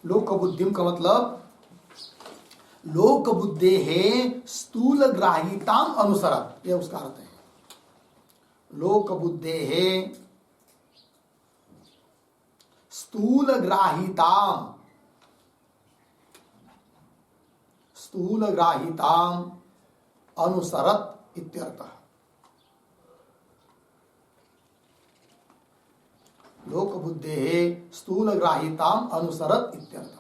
लोक बुद्धिम का मतलब लोक बुद्धे है स्थूल ग्राहिताम अनुसरत, यह उसका अर्थ है। लोक बुद्धे है स्थूल ग्राहिताम, स्थूल ग्राहिताम अनुसरत इत्यर्थः। लोक बुद्धे है स्थूल ग्राहिताम अनुसरत इत्यर्थः।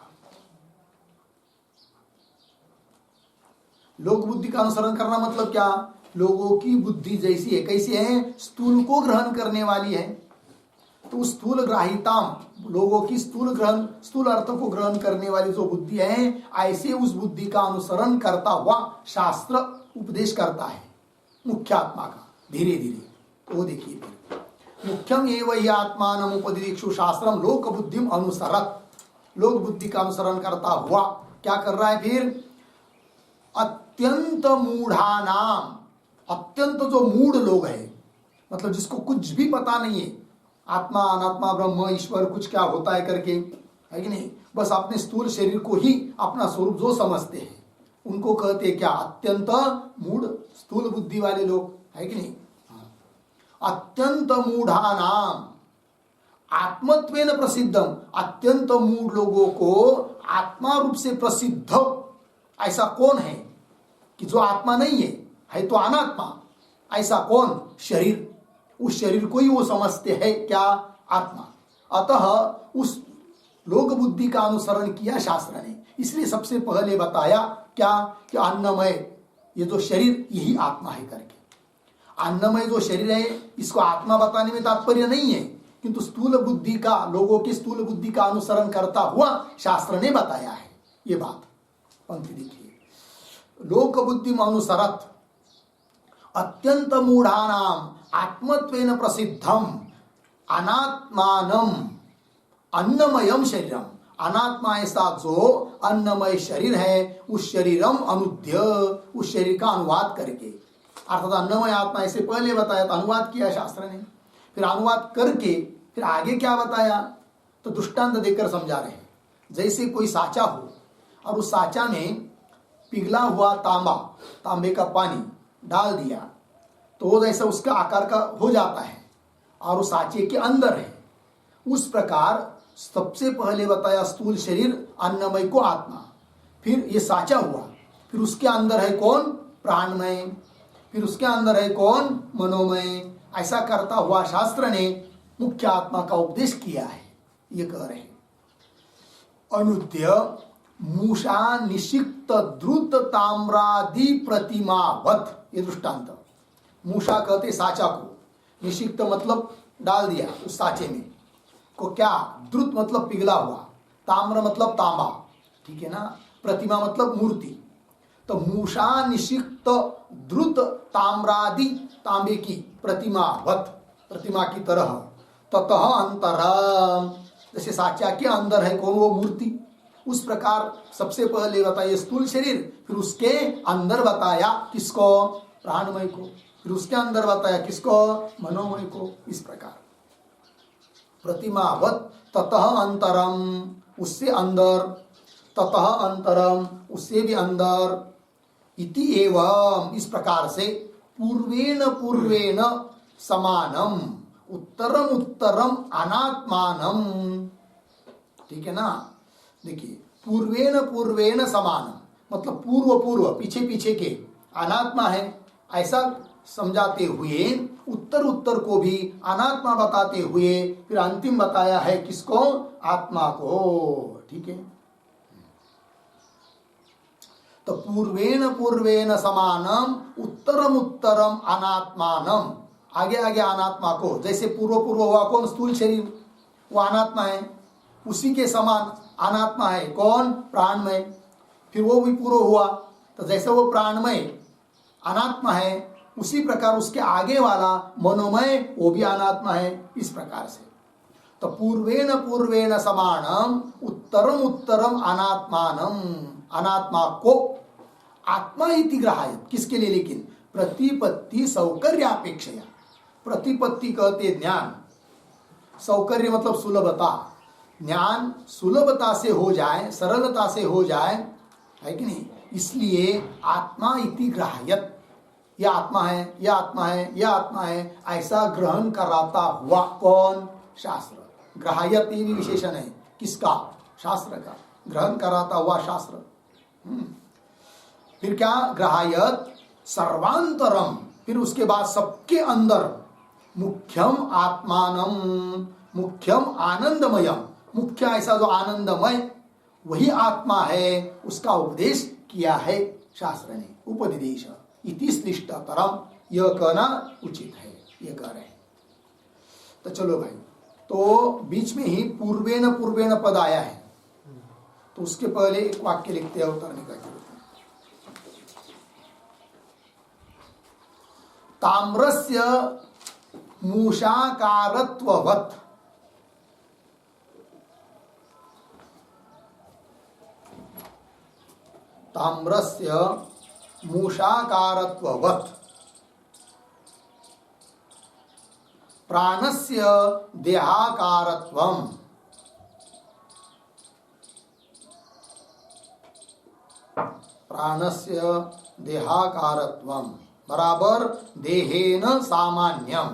लोक बुद्धि का अनुसरण करना मतलब क्या? लोगों की बुद्धि जैसी है, कैसी है? स्थूल को ग्रहण करने वाली है। तो स्थूल ग्राहिताम, लोगों की स्थूल अर्थ को ग्रहण करने वाली जो बुद्धि है, ऐसे उस बुद्धि का अनुसरण करता हुआ शास्त्र उपदेश करता है मुख्य आत्मा का, धीरे धीरे। वो देखिए, मुख्यम एवं ही आत्मानम उपदिक्षु शास्त्रम लोक बुद्धिम अनुसरत। लोक बुद्धि का अनुसरण करता हुआ क्या कर रहा है फिर? अत्यंत मूढ़ानाम, अत्यंत जो मूढ़ लोग हैं, मतलब जिसको कुछ भी पता नहीं है, आत्मा अनात्मा ब्रह्म ईश्वर कुछ क्या होता है करके, है कि नहीं, बस अपने स्थूल शरीर को ही अपना स्वरूप जो समझते हैं, उनको कहते हैं क्या? अत्यंत मूढ़ स्थूल बुद्धि वाले लोग, है कि नहीं। अत्यंत मूढ़ानाम आत्मत्वेन प्रसिद्धम, अत्यंत मूढ़ लोगों को आत्मा रूप से प्रसिद्ध ऐसा कौन है कि जो आत्मा नहीं है तो अनात्मा, ऐसा कौन? शरीर। उस शरीर को ही वो समझते हैं क्या? आत्मा। अतः उस लोक बुद्धि का अनुसरण किया शास्त्र ने, इसलिए सबसे पहले बताया क्या? कि अन्नमय, ये जो शरीर यही आत्मा है करके। अन्नमय जो शरीर है, इसको आत्मा बताने में तात्पर्य नहीं है, किंतु स्थूल बुद्धि का, लोगों की स्थूल बुद्धि का अनुसरण करता हुआ शास्त्र ने बताया है ये बात। पंक्ति देखिए, लोक बुद्धि अनुसरत अत्यंत मूढ़ानाम आत्मत्वेन प्रसिद्धम अनात्मानम अन्नमयम शरीरम। अनात्मा ऐसा जो अन्नमय शरीर है, उस शरीरम अनुद्य, उस शरीर का अनुवाद करके, अर्थात अन्नमय आत्मा ऐसे पहले बताया, तो अनुवाद किया शास्त्र ने, फिर अनुवाद करके फिर आगे क्या बताया? तो दृष्टांत देकर समझा रहे हैं। जैसे कोई साचा हो और उस साचा में पिघला हुआ तांबे का पानी डाल दिया तो वो जैसा उसका आकार का हो जाता है और उस साचे के अंदर है, उस प्रकार सबसे पहले बताया स्थूल शरीर अन्नमय को आत्मा, फिर ये साचा हुआ, फिर उसके अंदर है कौन? प्राणमय, फिर उसके अंदर है कौन? मनोमय। ऐसा करता हुआ शास्त्र ने मुख्य आत्मा का उपदेश किया है। ये कह रहे हैं अनुद्य मूषा निषिक्त द्रुत ताम्रादि प्रतिमावत। ये दृष्टांत। मूषा कहते साचा को, निषिक्त मतलब डाल दिया उस साचे में को, क्या? द्रुत मतलब पिघला हुआ, ताम्र मतलब तांबा, ठीक है ना, प्रतिमा मतलब मूर्ति। तो मूषा निषिक्त द्रुत ताम्रादि, तांबे की प्रतिमावत, प्रतिमा की तरह, ततः अंतरम, जैसे साचा के अंदर है कौन? वो मूर्ति। उस प्रकार सबसे पहले बताया स्थूल शरीर, फिर उसके अंदर बताया किसको? प्राणमय को, फिर उसके अंदर बताया किसको? मनोमय को। इस प्रकार प्रतिमावत ततः अंतरम, उससे अंदर, ततः अंतरम, उससे भी अंदर, इति एवं, इस प्रकार से, पूर्वेण पूर्वेण समानम उत्तरम उत्तरम अनात्मानम। ठीक है ना, देखिए, पूर्वेण पूर्वेण समानम मतलब पूर्व पूर्व, पीछे पीछे के अनात्मा है ऐसा समझाते हुए, उत्तर उत्तर को भी अनात्मा बताते हुए फिर अंतिम बताया है किसको? आत्मा को। ठीक है, तो पूर्वेण पूर्वेण समानम उत्तरम उत्तरम अनात्मानम, आगे आगे अनात्मा को, जैसे पूर्व पूर्व हुआ कौन? स्थूल शरीर, वो अनात्मा है, उसी के समान अनात्मा है कौन? प्राणमय। फिर वो भी पूर्व हुआ, तो जैसे वो प्राणमय अनात्मा है, उसी प्रकार उसके आगे वाला मनोमय वो भी अनात्मा है। इस प्रकार से तो पूर्वेण पूर्वेण समानम उत्तरम उत्तरम अनात्मानम, अनात्मा को आत्मा इति ग्राह्य, किसके लिए? लेकिन प्रतिपत्ति सौकर्यापेक्षया, प्रतिपत्ति कहते ज्ञान, सौकर्य मतलब सुलभता, ज्ञान सुलभता से हो जाए, सरलता से हो जाए, है कि नहीं, इसलिए आत्मा इति ग्राह्यत, यह आत्मा है, यह आत्मा है, यह आत्मा है, ऐसा ग्रहण कराता हुआ कौन? शास्त्र। ग्राह्यत ये भी विशेषण है किसका? शास्त्र का। ग्रहण कराता हुआ शास्त्र। फिर क्या? ग्राह्यत सर्वांतरम, फिर उसके बाद सबके अंदर मुख्यम आत्मानम, मुख्यम आनंदमयम, मुख्य ऐसा जो आनंदमय वही आत्मा है, उसका उपदेश किया है शास्त्र ने। उपनिदेश इति श्लिष्टतरम, यह कहना उचित है, यह कह रहे हैं। तो चलो भाई, तो बीच में ही पूर्वेण पूर्वेण पद आया है, तो उसके पहले एक वाक्य लिखते हैं उतरने का। ताम्रस्य मूषाकारत्ववत्, ताम्रस्य मूषाकारत्ववत् प्राणस्य देहाकारत्वम्, प्राणस्य देहाकारत्वम् बराबर देहेन सामान्यम,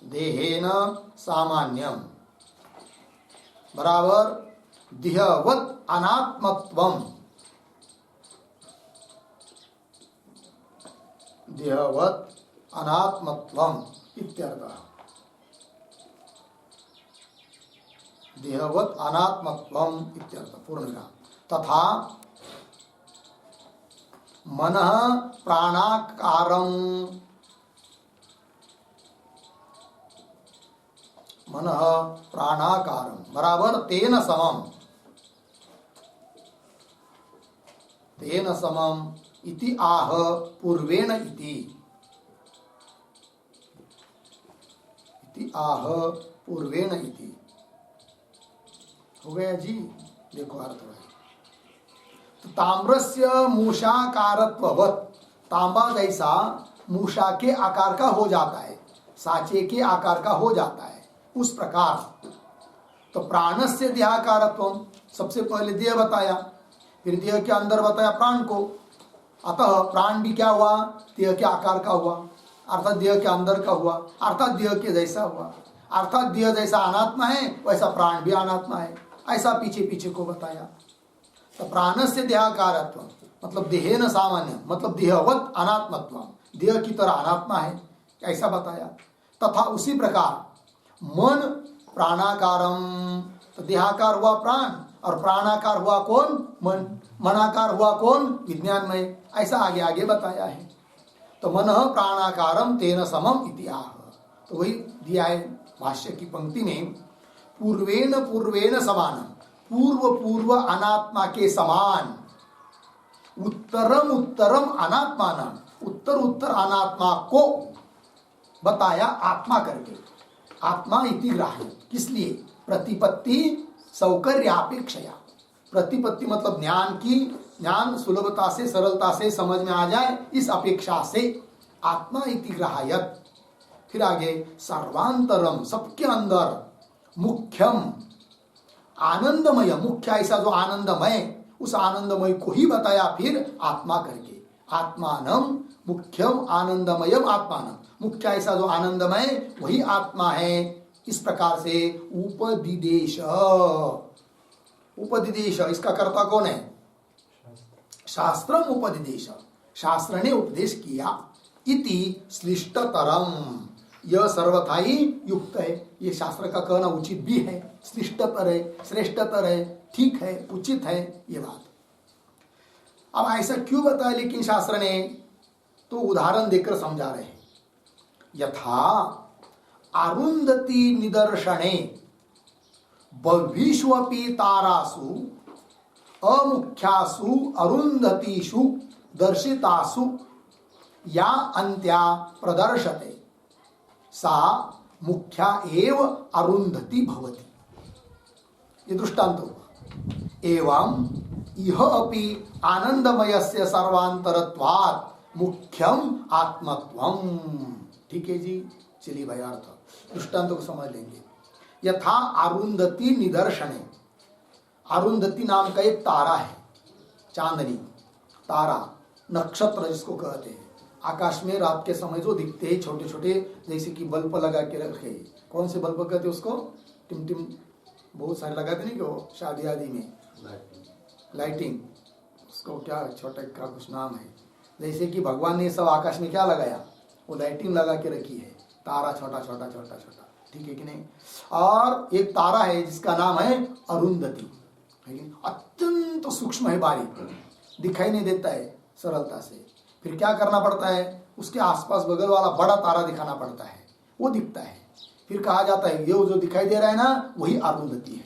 देहेन सामान्यम बराबर देहवत् अनात्मत्वम्, देहवत् अनात्मत्वम् इत्यर्थः। देहवत् अनात्मत्वम् इत्यर्थः पूर्णविराम। तथा मनः प्राणाकारं, मनः प्राणाकारं बराबर तेन समम, तेन समम इति आह पूर्वेण इति, इति आह पूर्वेण इति। हो गया जी, देखो अर्थ है। तो ताम्रस्य मूषाकारत्ववत्, तांबा जैसा मूषा के आकार का हो जाता है, साचे के आकार का हो जाता है, उस प्रकार। तो प्राणस्य देहाकारत्वम, सबसे पहले देह बताया, फिर देह के अंदर बताया प्राण को। अतः प्राण भी क्या हुआ? देह के आकार का हुआ, अर्थात देह के अंदर का हुआ, अर्थात देह के जैसा हुआ। अर्थात देह जैसा अनात्मा है वैसा प्राण भी अनात्मा है, ऐसा पीछे पीछे को बताया। तो प्राणस्य देहाकारत्व मतलब देहेन सामान्य, मतलब देहवत् अनात्मत्व, देह की तरह अनात्मा है, ऐसा बताया। तथा उसी प्रकार मन प्राणाकारम, तो देहाकार हुआ प्राण और प्राणाकार हुआ कौन? मन। मनाकार हुआ कौन? विज्ञानमय। ऐसा आगे आगे बताया है। तो मन प्राणाकारम तेन समम इति आह, तो वही दिया है भाष्य की पंक्ति में, पूर्वेण पूर्वेण समानम, पूर्व पूर्व अनात्मा के समान, उत्तरम उत्तरम अनात्मानम, उत्तर उत्तर अनात्मा को बताया आत्मा करके। आत्मा इति ग्राह्य, किस लिए? प्रतिपत्ति सौकर्यापेक्षया, प्रतिपत्ति मतलब ज्ञान की, ज्ञान सुलभता से सरलता से समझ में आ जाए, इस अपेक्षा से आत्मा इति ग्राह्यत। फिर आगे सर्वांतरम, सबके अंदर, मुख्यम आनंदमय, मुख्य ऐसा जो आनंदमय, उस आनंदमय को ही बताया फिर आत्मा करके। आत्मानम मुख्यम आनंदमयम आत्मानम, मुख्य ऐसा जो आनंदमय वही आत्मा है। इस प्रकार से उपदिदेश, उपदिदेश इसका कर्ता कौन है? शास्त्रम उपदिदेश, शास्त्र ने उपदेश किया। इति श्लिष्टतरम, यह सर्वथा ही युक्त है, ये शास्त्र का कहना उचित भी है, श्लिष्टतर है, श्रेष्ठतर है, ठीक है, उचित है ये बात। अब ऐसा क्यों बताया लेकिन शास्त्र ने? तो उदाहरण देकर समझा रहे हैं। यथा अरुंधति निदर्शने बह्वीष्वपि तारासु अमुख्यासु अरुंधतीषु दर्शितासु या अंत्या प्रदर्शते सा मुख्या एव अरुंधति भवति, ये दृष्टांत हुआ। एवं इह अपि आनंदमयस्य सर्वांतरत्वात् मुख्यम आत्मत्वम। ठीक है जी, चलिए भाई अर्थ। दृष्टांत को समझ लेंगे। यथा अरुंधति निदर्शने, अरुंधति नाम का एक तारा है, चांदनी तारा, नक्षत्र जिसको कहते हैं, आकाश में रात के समय जो दिखते हैं छोटे छोटे, जैसे कि बल्ब लगा के रखे। कौन से बल्ब कहते हैं उसको? टिमटिम बहुत सारे लगाते नहीं, कि शादी आदि में लाइटिंग, उसको क्या छोटा का कुछ नाम है। जैसे कि भगवान ने सब आकाश में क्या लगाया, वो लाइटिंग लगा के रखी है, तारा छोटा छोटा छोटा छोटा, ठीक है कि नहीं। और एक तारा है जिसका नाम है अरुंधति, अत्यंत सूक्ष्म है, बारीक, दिखाई नहीं देता है सरलता से। फिर क्या करना पड़ता है, उसके आसपास बगल वाला बड़ा तारा दिखाना पड़ता है, वो दिखता है। फिर कहा जाता है ये जो दिखाई दे रहा है ना, वही अरुंधति है।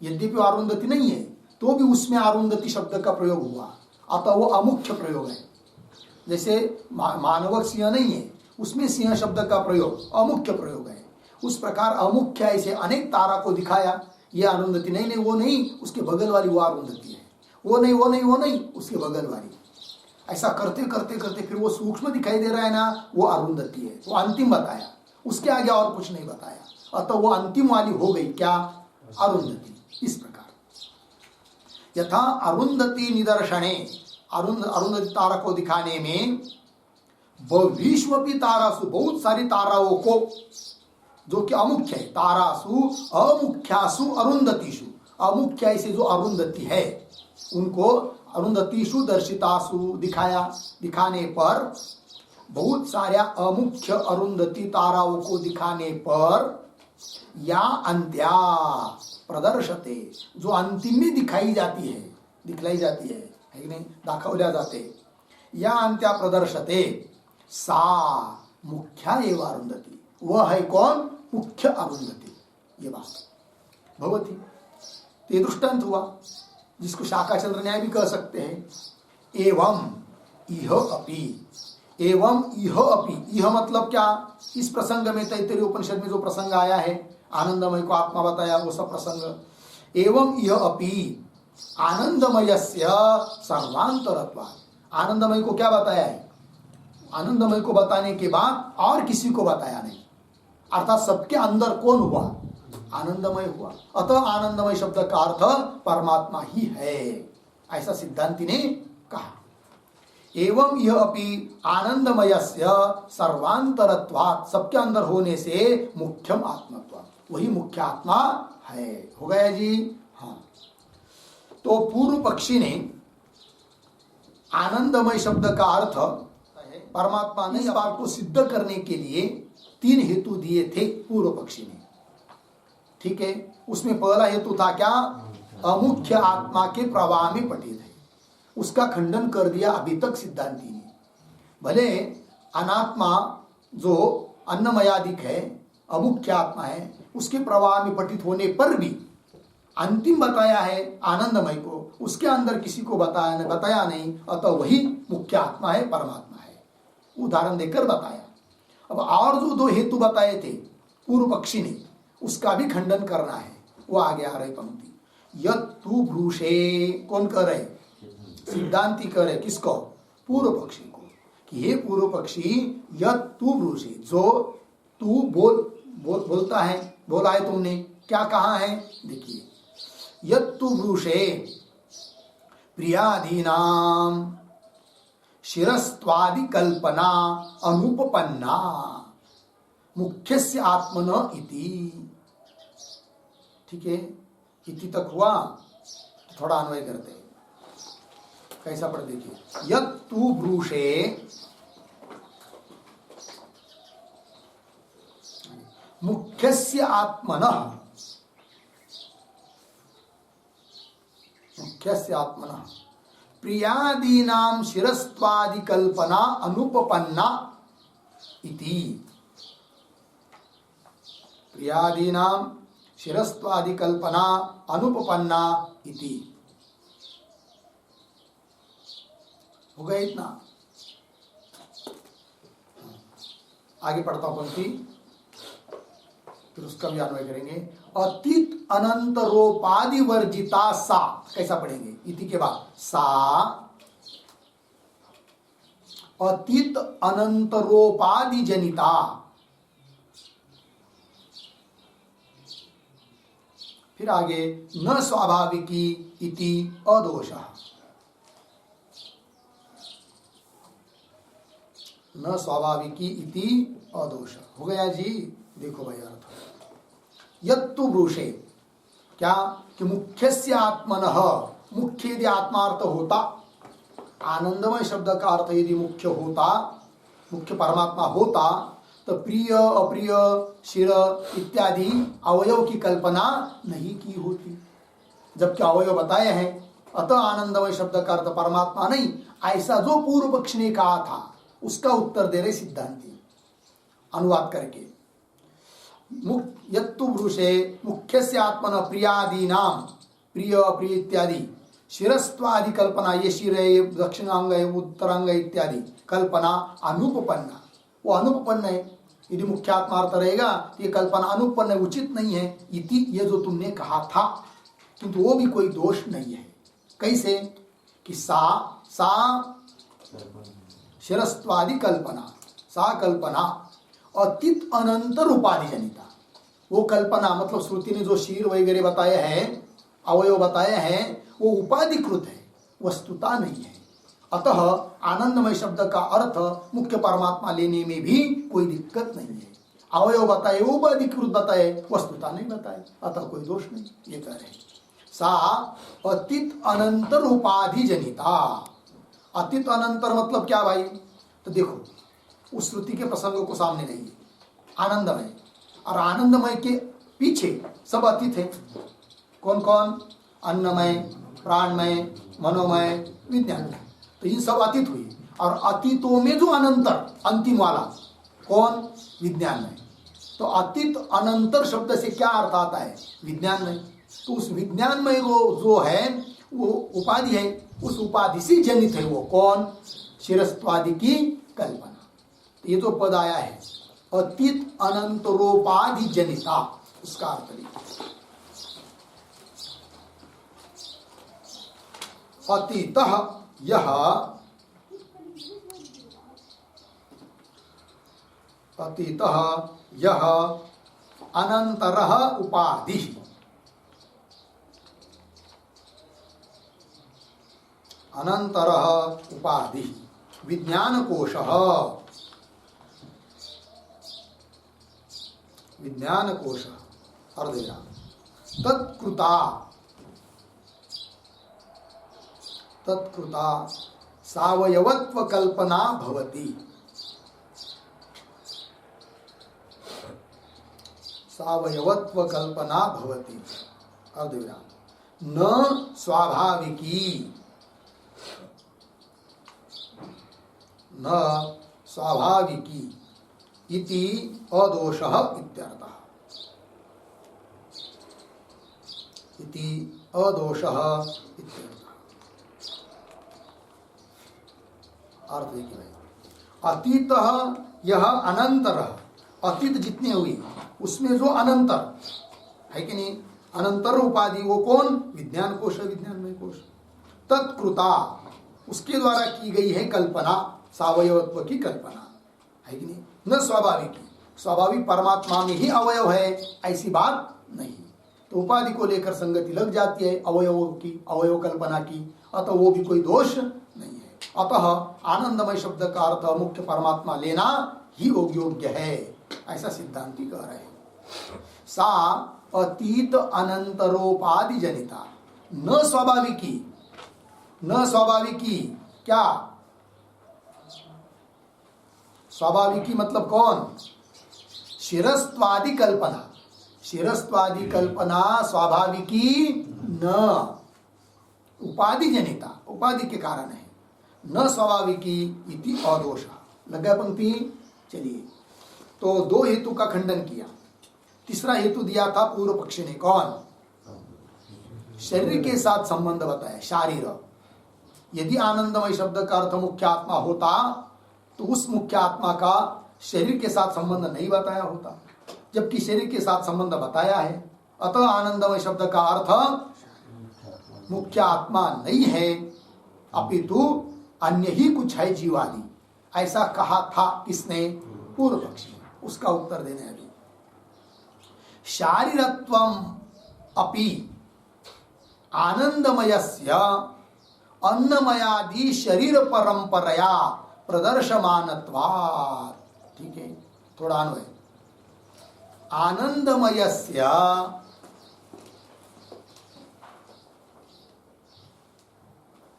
यद्यपि वो अरुंधति नहीं है, तो भी उसमें अरुंधति शब्द का प्रयोग हुआ, अतः वो अमुख्य प्रयोग है। जैसे मानवक सिंह नहीं है, उसमें सिंह शब्द का प्रयोग अमुख्य प्रयोग है। उस प्रकार अमुख्य ऐसे अनेक तारा को दिखाया, ये अरुंधति नहीं, नहीं वो नहीं, उसके बगल वाली वो अरुंधति है, वो नहीं वो नहीं वो नहीं, उसके बगल वाली। ऐसा करते करते करते फिर वो सूक्ष्म दिखाई दे रहा है ना, वो अरुंधति है। वो अंतिम बताया, उसके आगे और कुछ नहीं बताया, अतः वो अंतिम वाली हो गई क्या, अरुंधति। इस प्रकार यथा अरुंधति निदर्शने, अरुंधति तारा को दिखाने में, विश्वपि तारासु, बहुत सारी ताराओं को, जो कि अमुख्य है, तारासु अमुख्यासु अरुंधतिषु, अमुख्य ऐसे जो अरुंधति है उनको अरुंधतिषु दर्शितासु दिखाया, दिखाने पर, बहुत सारे अमुख्य अरुंधति ताराओं को दिखाने पर, या अंत्या प्रदर्शते, जो अंतिम में दिखाई जाती है, दिखलाई जाती है कि नहीं, दाखवल्या जाते, या अंत्या प्रदर्शते, सा मुख्या एवं अरुंधति, वह है कौन, मुख्य अरुंधति। ये बात भगवती, ते दृष्टांत हुआ, जिसको शाखाचंद्र न्याय भी कह सकते हैं। एवं इह अपि, एवं इह अपि, इह मतलब क्या, इस प्रसंग में तैत्तरीय उपनिषद में जो प्रसंग आया है, आनंदमय को आत्मा बताया, वो सब प्रसंग। एवं इह अपि आनंदमयस्य सर्वांतरत्वात्, आनंदमय को क्या बताया है, आनंदमय को बताने के बाद और किसी को बताया नहीं, अर्थात सबके अंदर कौन हुआ, आनंदमय हुआ। अतः आनंदमय शब्द का अर्थ परमात्मा ही है, ऐसा सिद्धांति ने कहा। एवं यह अपि आनंदमयस्य सर्वांतरत्वात्, सबके अंदर होने से मुख्यम आत्मत्वात्, वही मुख्य आत्मा है। हो गया जी, हाँ। तो पूर्व पक्षी ने आनंदमय शब्द का अर्थ परमात्मा ने, इस बात को सिद्ध करने के लिए 3 हेतु दिए थे पूर्व पक्षी ने, ठीक है। उसमें पहला हेतु था क्या, अमुख्य आत्मा के प्रवाह में पठित है, उसका खंडन कर दिया अभी तक सिद्धांति ने। भले अनात्मा जो अन्नमयादिक है, अमुख्य आत्मा है, उसके प्रवाह में पठित होने पर भी अंतिम बताया है आनंदमय को, उसके अंदर किसी को बताया नहीं, अतः वही मुख्य आत्मा है, परमात्मा है, उदाहरण देकर बताया। अब और जो 2 हेतु बताए थे पूर्व पक्षी ने, उसका भी खंडन करना है, वो आगे आ रही पंक्ति। यत् तू ब्रूषे, कौन कह रहे, सिद्धांति कह रहे, किसको, पूर्व पक्षी को, कि हे पूर्व पक्षी, यत् तू ब्रूषे, जो तू बोलता है, बोला है तुमने, क्या कहा है, देखिए। यत् तू ब्रूषे प्रियादीनाम शिरस्त्वादि कल्पना अनुपपन्ना मुख्यस्य आत्मन इति, ठीक है। इति तक हुआ, थोड़ा अन्वय करते हैं, कैसा पढ़ देखिए। यत् तू ब्रूषे, मुख्यस्य आत्मनः, मुख्यस्य आत्मनः प्रियादीनां शिरस्त्वादि कल्पना अनुपपन्ना इति, प्रियादीनां शिरस्त्वादि कल्पना अनुपपन्ना इति। हो गया इतना, आगे पढ़ता हूं पंक्ति, फिर उसका भी अन्वय करेंगे। अतीत अनंतरोपाधि वर्जिता सा, कैसा पढ़ेंगे, इति के बाद सा अतीत अनंतरोपाधि जनिता, फिर आगे न स्वाभाविकी इति अदोषः, न स्वाभाविकी इति अदोष। हो गया जी। देखो भाई अर्थ, यत्तु ब्रूषे, क्या कि मुख्यस्य आत्मनः, मुख्य यदि आत्मार्थ होता, आनंदमय शब्द का अर्थ यदि मुख्य होता, मुख्य परमात्मा होता, तो प्रिय अप्रिय शिर इत्यादि अवयव की कल्पना नहीं की होती, जबकि अवयव बताए हैं। अतः आनंदमय शब्द का अर्थ परमात्मा नहीं, ऐसा जो पूर्व पक्ष ने कहा था उसका उत्तर दे रहे सिद्धांती अनुवाद करके। यत्तु ब्रूषे मुख्यस्य आत्मन प्रियादीनाम, प्रिय अप्रिय इत्यादि शिरस्त्वादि कल्पना, ये शिर है, दक्षिणांग है, उत्तरांग इत्यादि कल्पना अनुपपन्ना, वो अनुपपन्न है। यदि मुख्य आत्मार्थ रहेगा ये कल्पना अनुपन्न है, उचित नहीं है। इति, ये जो तुमने कहा था, किंतु वो भी कोई दोष नहीं है। कैसे कि सा शिरस्त्वादि कल्पना, सा कल्पना अतीत अनंतर उपाधि जनिता, वो कल्पना मतलब श्रुति ने जो शीर वगैरह बताए हैं, अवयव बताए हैं, वो उपाधिकृत है, वस्तुता नहीं है। अतः आनंदमय शब्द का अर्थ मुख्य परमात्मा लेने में भी कोई दिक्कत नहीं है। अवयव बताए, उपाधिकृत बताए, वस्तुता नहीं बताए, अतः कोई दोष नहीं। ये कह रहे सा अतीत अनंतर उपाधि जनिता। अतीत अनंतर मतलब क्या भाई? तो देखो उस श्रुति के प्रसंगों को सामने नहीं, आनंदमय, और आनंदमय के पीछे सब अतीत है। कौन कौन? अन्नमय, प्राणमय, मनोमय, विज्ञानमय, तो ये सब अतीत हुई। और अतीतों में जो अनंतर अंतिम वाला कौन? विज्ञानमय। तो अतीत अनंतर शब्द से क्या अर्थ आता है? विज्ञानमय। तो उस विज्ञानमय जो है वो उपाधि है, उस उपाधि से जनित है वो कौन? शिरस्त्वादि की कल्पना। तो ये जो पद आया है अतीत अनंतरोपाधि जनिता, उसका अर्थ अतीतः यह, अतीतः यह अनंतरः उपाधि, अनंतरः उपाधि विज्ञानकोशः, विज्ञानकोशः अर्धेरा तत्कृता, तत्कृता सावयवत्व कल्पना भवति, सावयवत्व कल्पना भवति अर्धेरा न स्वाभाविकी, न स्वाभाविकी इति अदोषः इत्यर्थः, इति अदोषः इत्यर्थः। अर्थ देखिए, अतीतः यह अनंतरः, अतीत जितने हुई उसमें जो अनंतर है कि नहीं, अनंतर उपाधि वो कौन? विज्ञान कोश, विज्ञानमय कोश। तत्कृता, उसके द्वारा की गई है कल्पना, सावयवत्व की कल्पना है कि नहीं। न स्वाभाविक, स्वाभाविक परमात्मा में ही अवयव है ऐसी बात नहीं। तो उपाधि को लेकर संगति लग जाती है अवयवों की, अवयव कल्पना की, अतः वो भी कोई दोष नहीं है। अतः आनंदमय शब्द का अर्थ मुख्य परमात्मा लेना ही योग्य है, ऐसा सिद्धांति कह रहे हैं। सा अतीत अनंतरोपाधि जनिता न स्वाभाविकी, न स्वाभाविकी क्या? स्वाभाविकी मतलब कौन? शिरस्त्वादि कल्पना, शिरस्त्वादि कल्पना स्वाभाविकी न, उपाधि जनिता, उपाधि के कारण है। न स्वाभाविकी इति अदोषा। लग गया पंक्ति? चलिए, तो दो हेतु का खंडन किया, तीसरा हेतु दिया था पूर्व पक्षी ने, कौन? शरीर के साथ संबंध बताया, शारीर। यदि आनंदमय शब्द का अर्थ मुख्य आत्मा होता तो उस मुख्य आत्मा का शरीर के साथ संबंध नहीं बताया होता, जबकि शरीर के साथ संबंध बताया है। अतः आनंदमय शब्द का अर्थ मुख्य आत्मा नहीं है, अपितु अन्य ही कुछ है, जीवादि, ऐसा कहा था किसने? पूर्व पक्षी। उसका उत्तर देने अभी शारीरत्वम अपि आनंदमयस्य अन्नमयादि शरीर परंपरया प्रदर्शमानत्वात्। ठीक है, थोड़ा अन्वय। आनंदमयस्य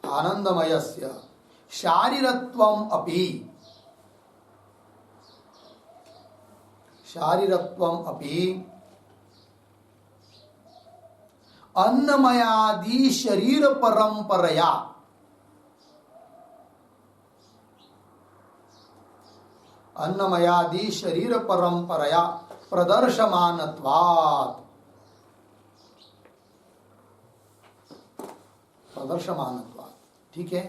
आनंदमयस्य शारीरत्वम् अपि अन्नमयादि शरीर परंपरया प्रदर्शमानत्वात्। ठीक है,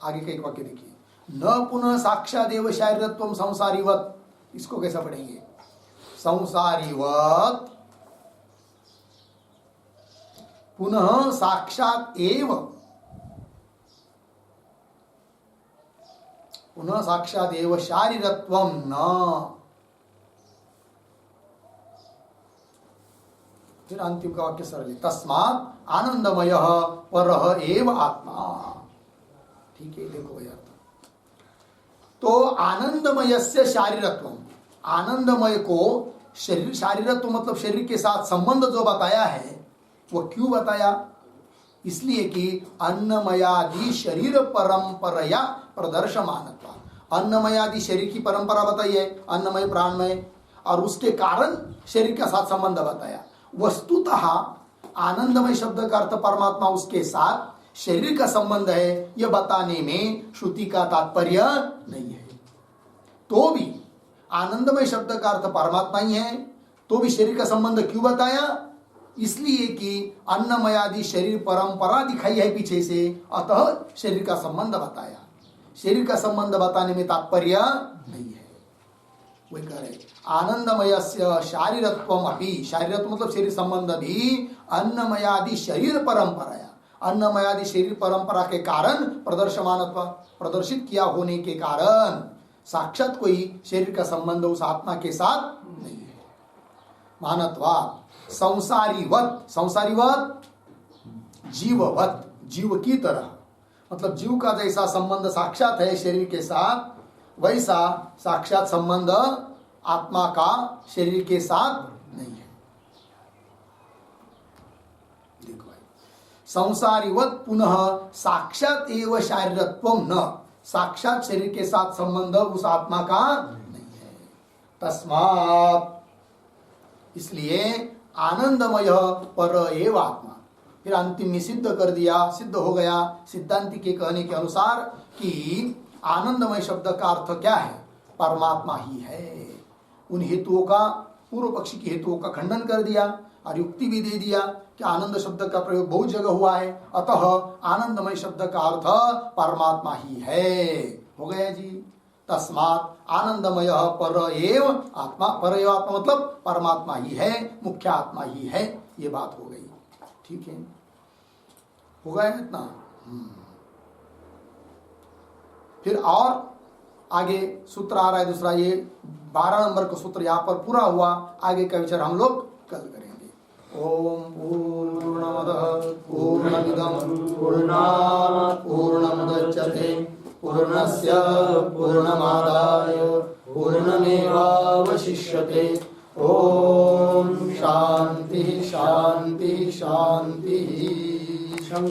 आगे का एक वाक्य देखिए। न पुनः साक्षादेव शारीरत्वम संसारीवत, इसको कैसा पढ़ेंगे? संसारीवत पुनः साक्षात एव, पुनः साक्षात एव शारीरत्वम न। फिर अंतिम का वाक्य सरल, तस्मात् आनंदमय परः एव आत्मा। ठीक है, देखो भैया, तो आनंदमय से शारीरत्वम, आनंदमय को शरीर, शारीरत्व मतलब शरीर के साथ संबंध जो बताया है वो क्यों बताया? इसलिए कि अन्नमयादि शरीर परंपरया प्रदर्शमानत्वा, अन्नमयादि शरीर की परंपरा बताई है, अन्नमय प्राणमय, और उसके कारण शरीर का साथ संबंध बताया। वस्तुतः आनंदमय शब्द का अर्थ परमात्मा, उसके साथ शरीर का संबंध है, यह बताने में श्रुति का तात्पर्य नहीं है। तो भी आनंदमय शब्द का अर्थ परमात्मा ही है, तो भी शरीर का संबंध क्यों बताया? इसलिए कि अन्नमयादि शरीर परंपरा दिखाई है पीछे से, अतः शरीर का संबंध बताया। शरीर का संबंध बताने में तात्पर्य नहीं है। वही कह रहे आनंदमयस्य शारीरत्वम अपि, शारीरत्व मतलब शरीर संबंध भी अन्नमयादि शरीर परंपराया, अन्नमयादि शरीर परंपरा के कारण प्रदर्शमानत्व, प्रदर्शित किया होने के कारण साक्षात कोई शरीर का संबंध उस आत्मा के साथ नहीं है। मानत्वा संसारीवत, संसारीवत जीववत, जीव की तरह, मतलब जीव का जैसा संबंध साक्षात है शरीर के साथ, वैसा साक्षात संबंध आत्मा का शरीर के साथ नहीं है। देखो भाई, संसारीवत पुनः साक्षात एवं शारीरत्वम न, साक्षात शरीर के साथ संबंध उस आत्मा का नहीं है। तस्मात्, इसलिए आनंदमय पर एव आत्मा। फिर अंतिम में सिद्ध कर दिया, सिद्ध हो गया सिद्धांति के कहने के अनुसार कि आनंदमय शब्द का अर्थ क्या है? परमात्मा ही है। उन हेतुओं का, पूर्व पक्षी की हेतुओं का खंडन कर दिया और युक्ति भी दे दिया कि आनंद शब्द का प्रयोग बहुत जगह हुआ है, अतः आनंदमय शब्द का अर्थ परमात्मा ही है। हो गया जी। तस्मात् आनंदमय पर एव आत्मा, पर एव आत्मा मतलब परमात्मा ही है, मुख्य आत्मा ही है, ये बात हो गई। ठीक है, हो गया इतना। फिर और आगे सूत्र आ रहा है दूसरा, ये 12 नंबर का सूत्र यहाँ पर पूरा हुआ। आगे का विचार हम लोग कल करेंगे। ओम पूर्णमदः पूर्णमिदं पूर्णात् पूर्णमुदच्यते पूर्णस्य पूर्णमादाय पूर्णमेवावशिष्यते। ओम शांति शांति शांति।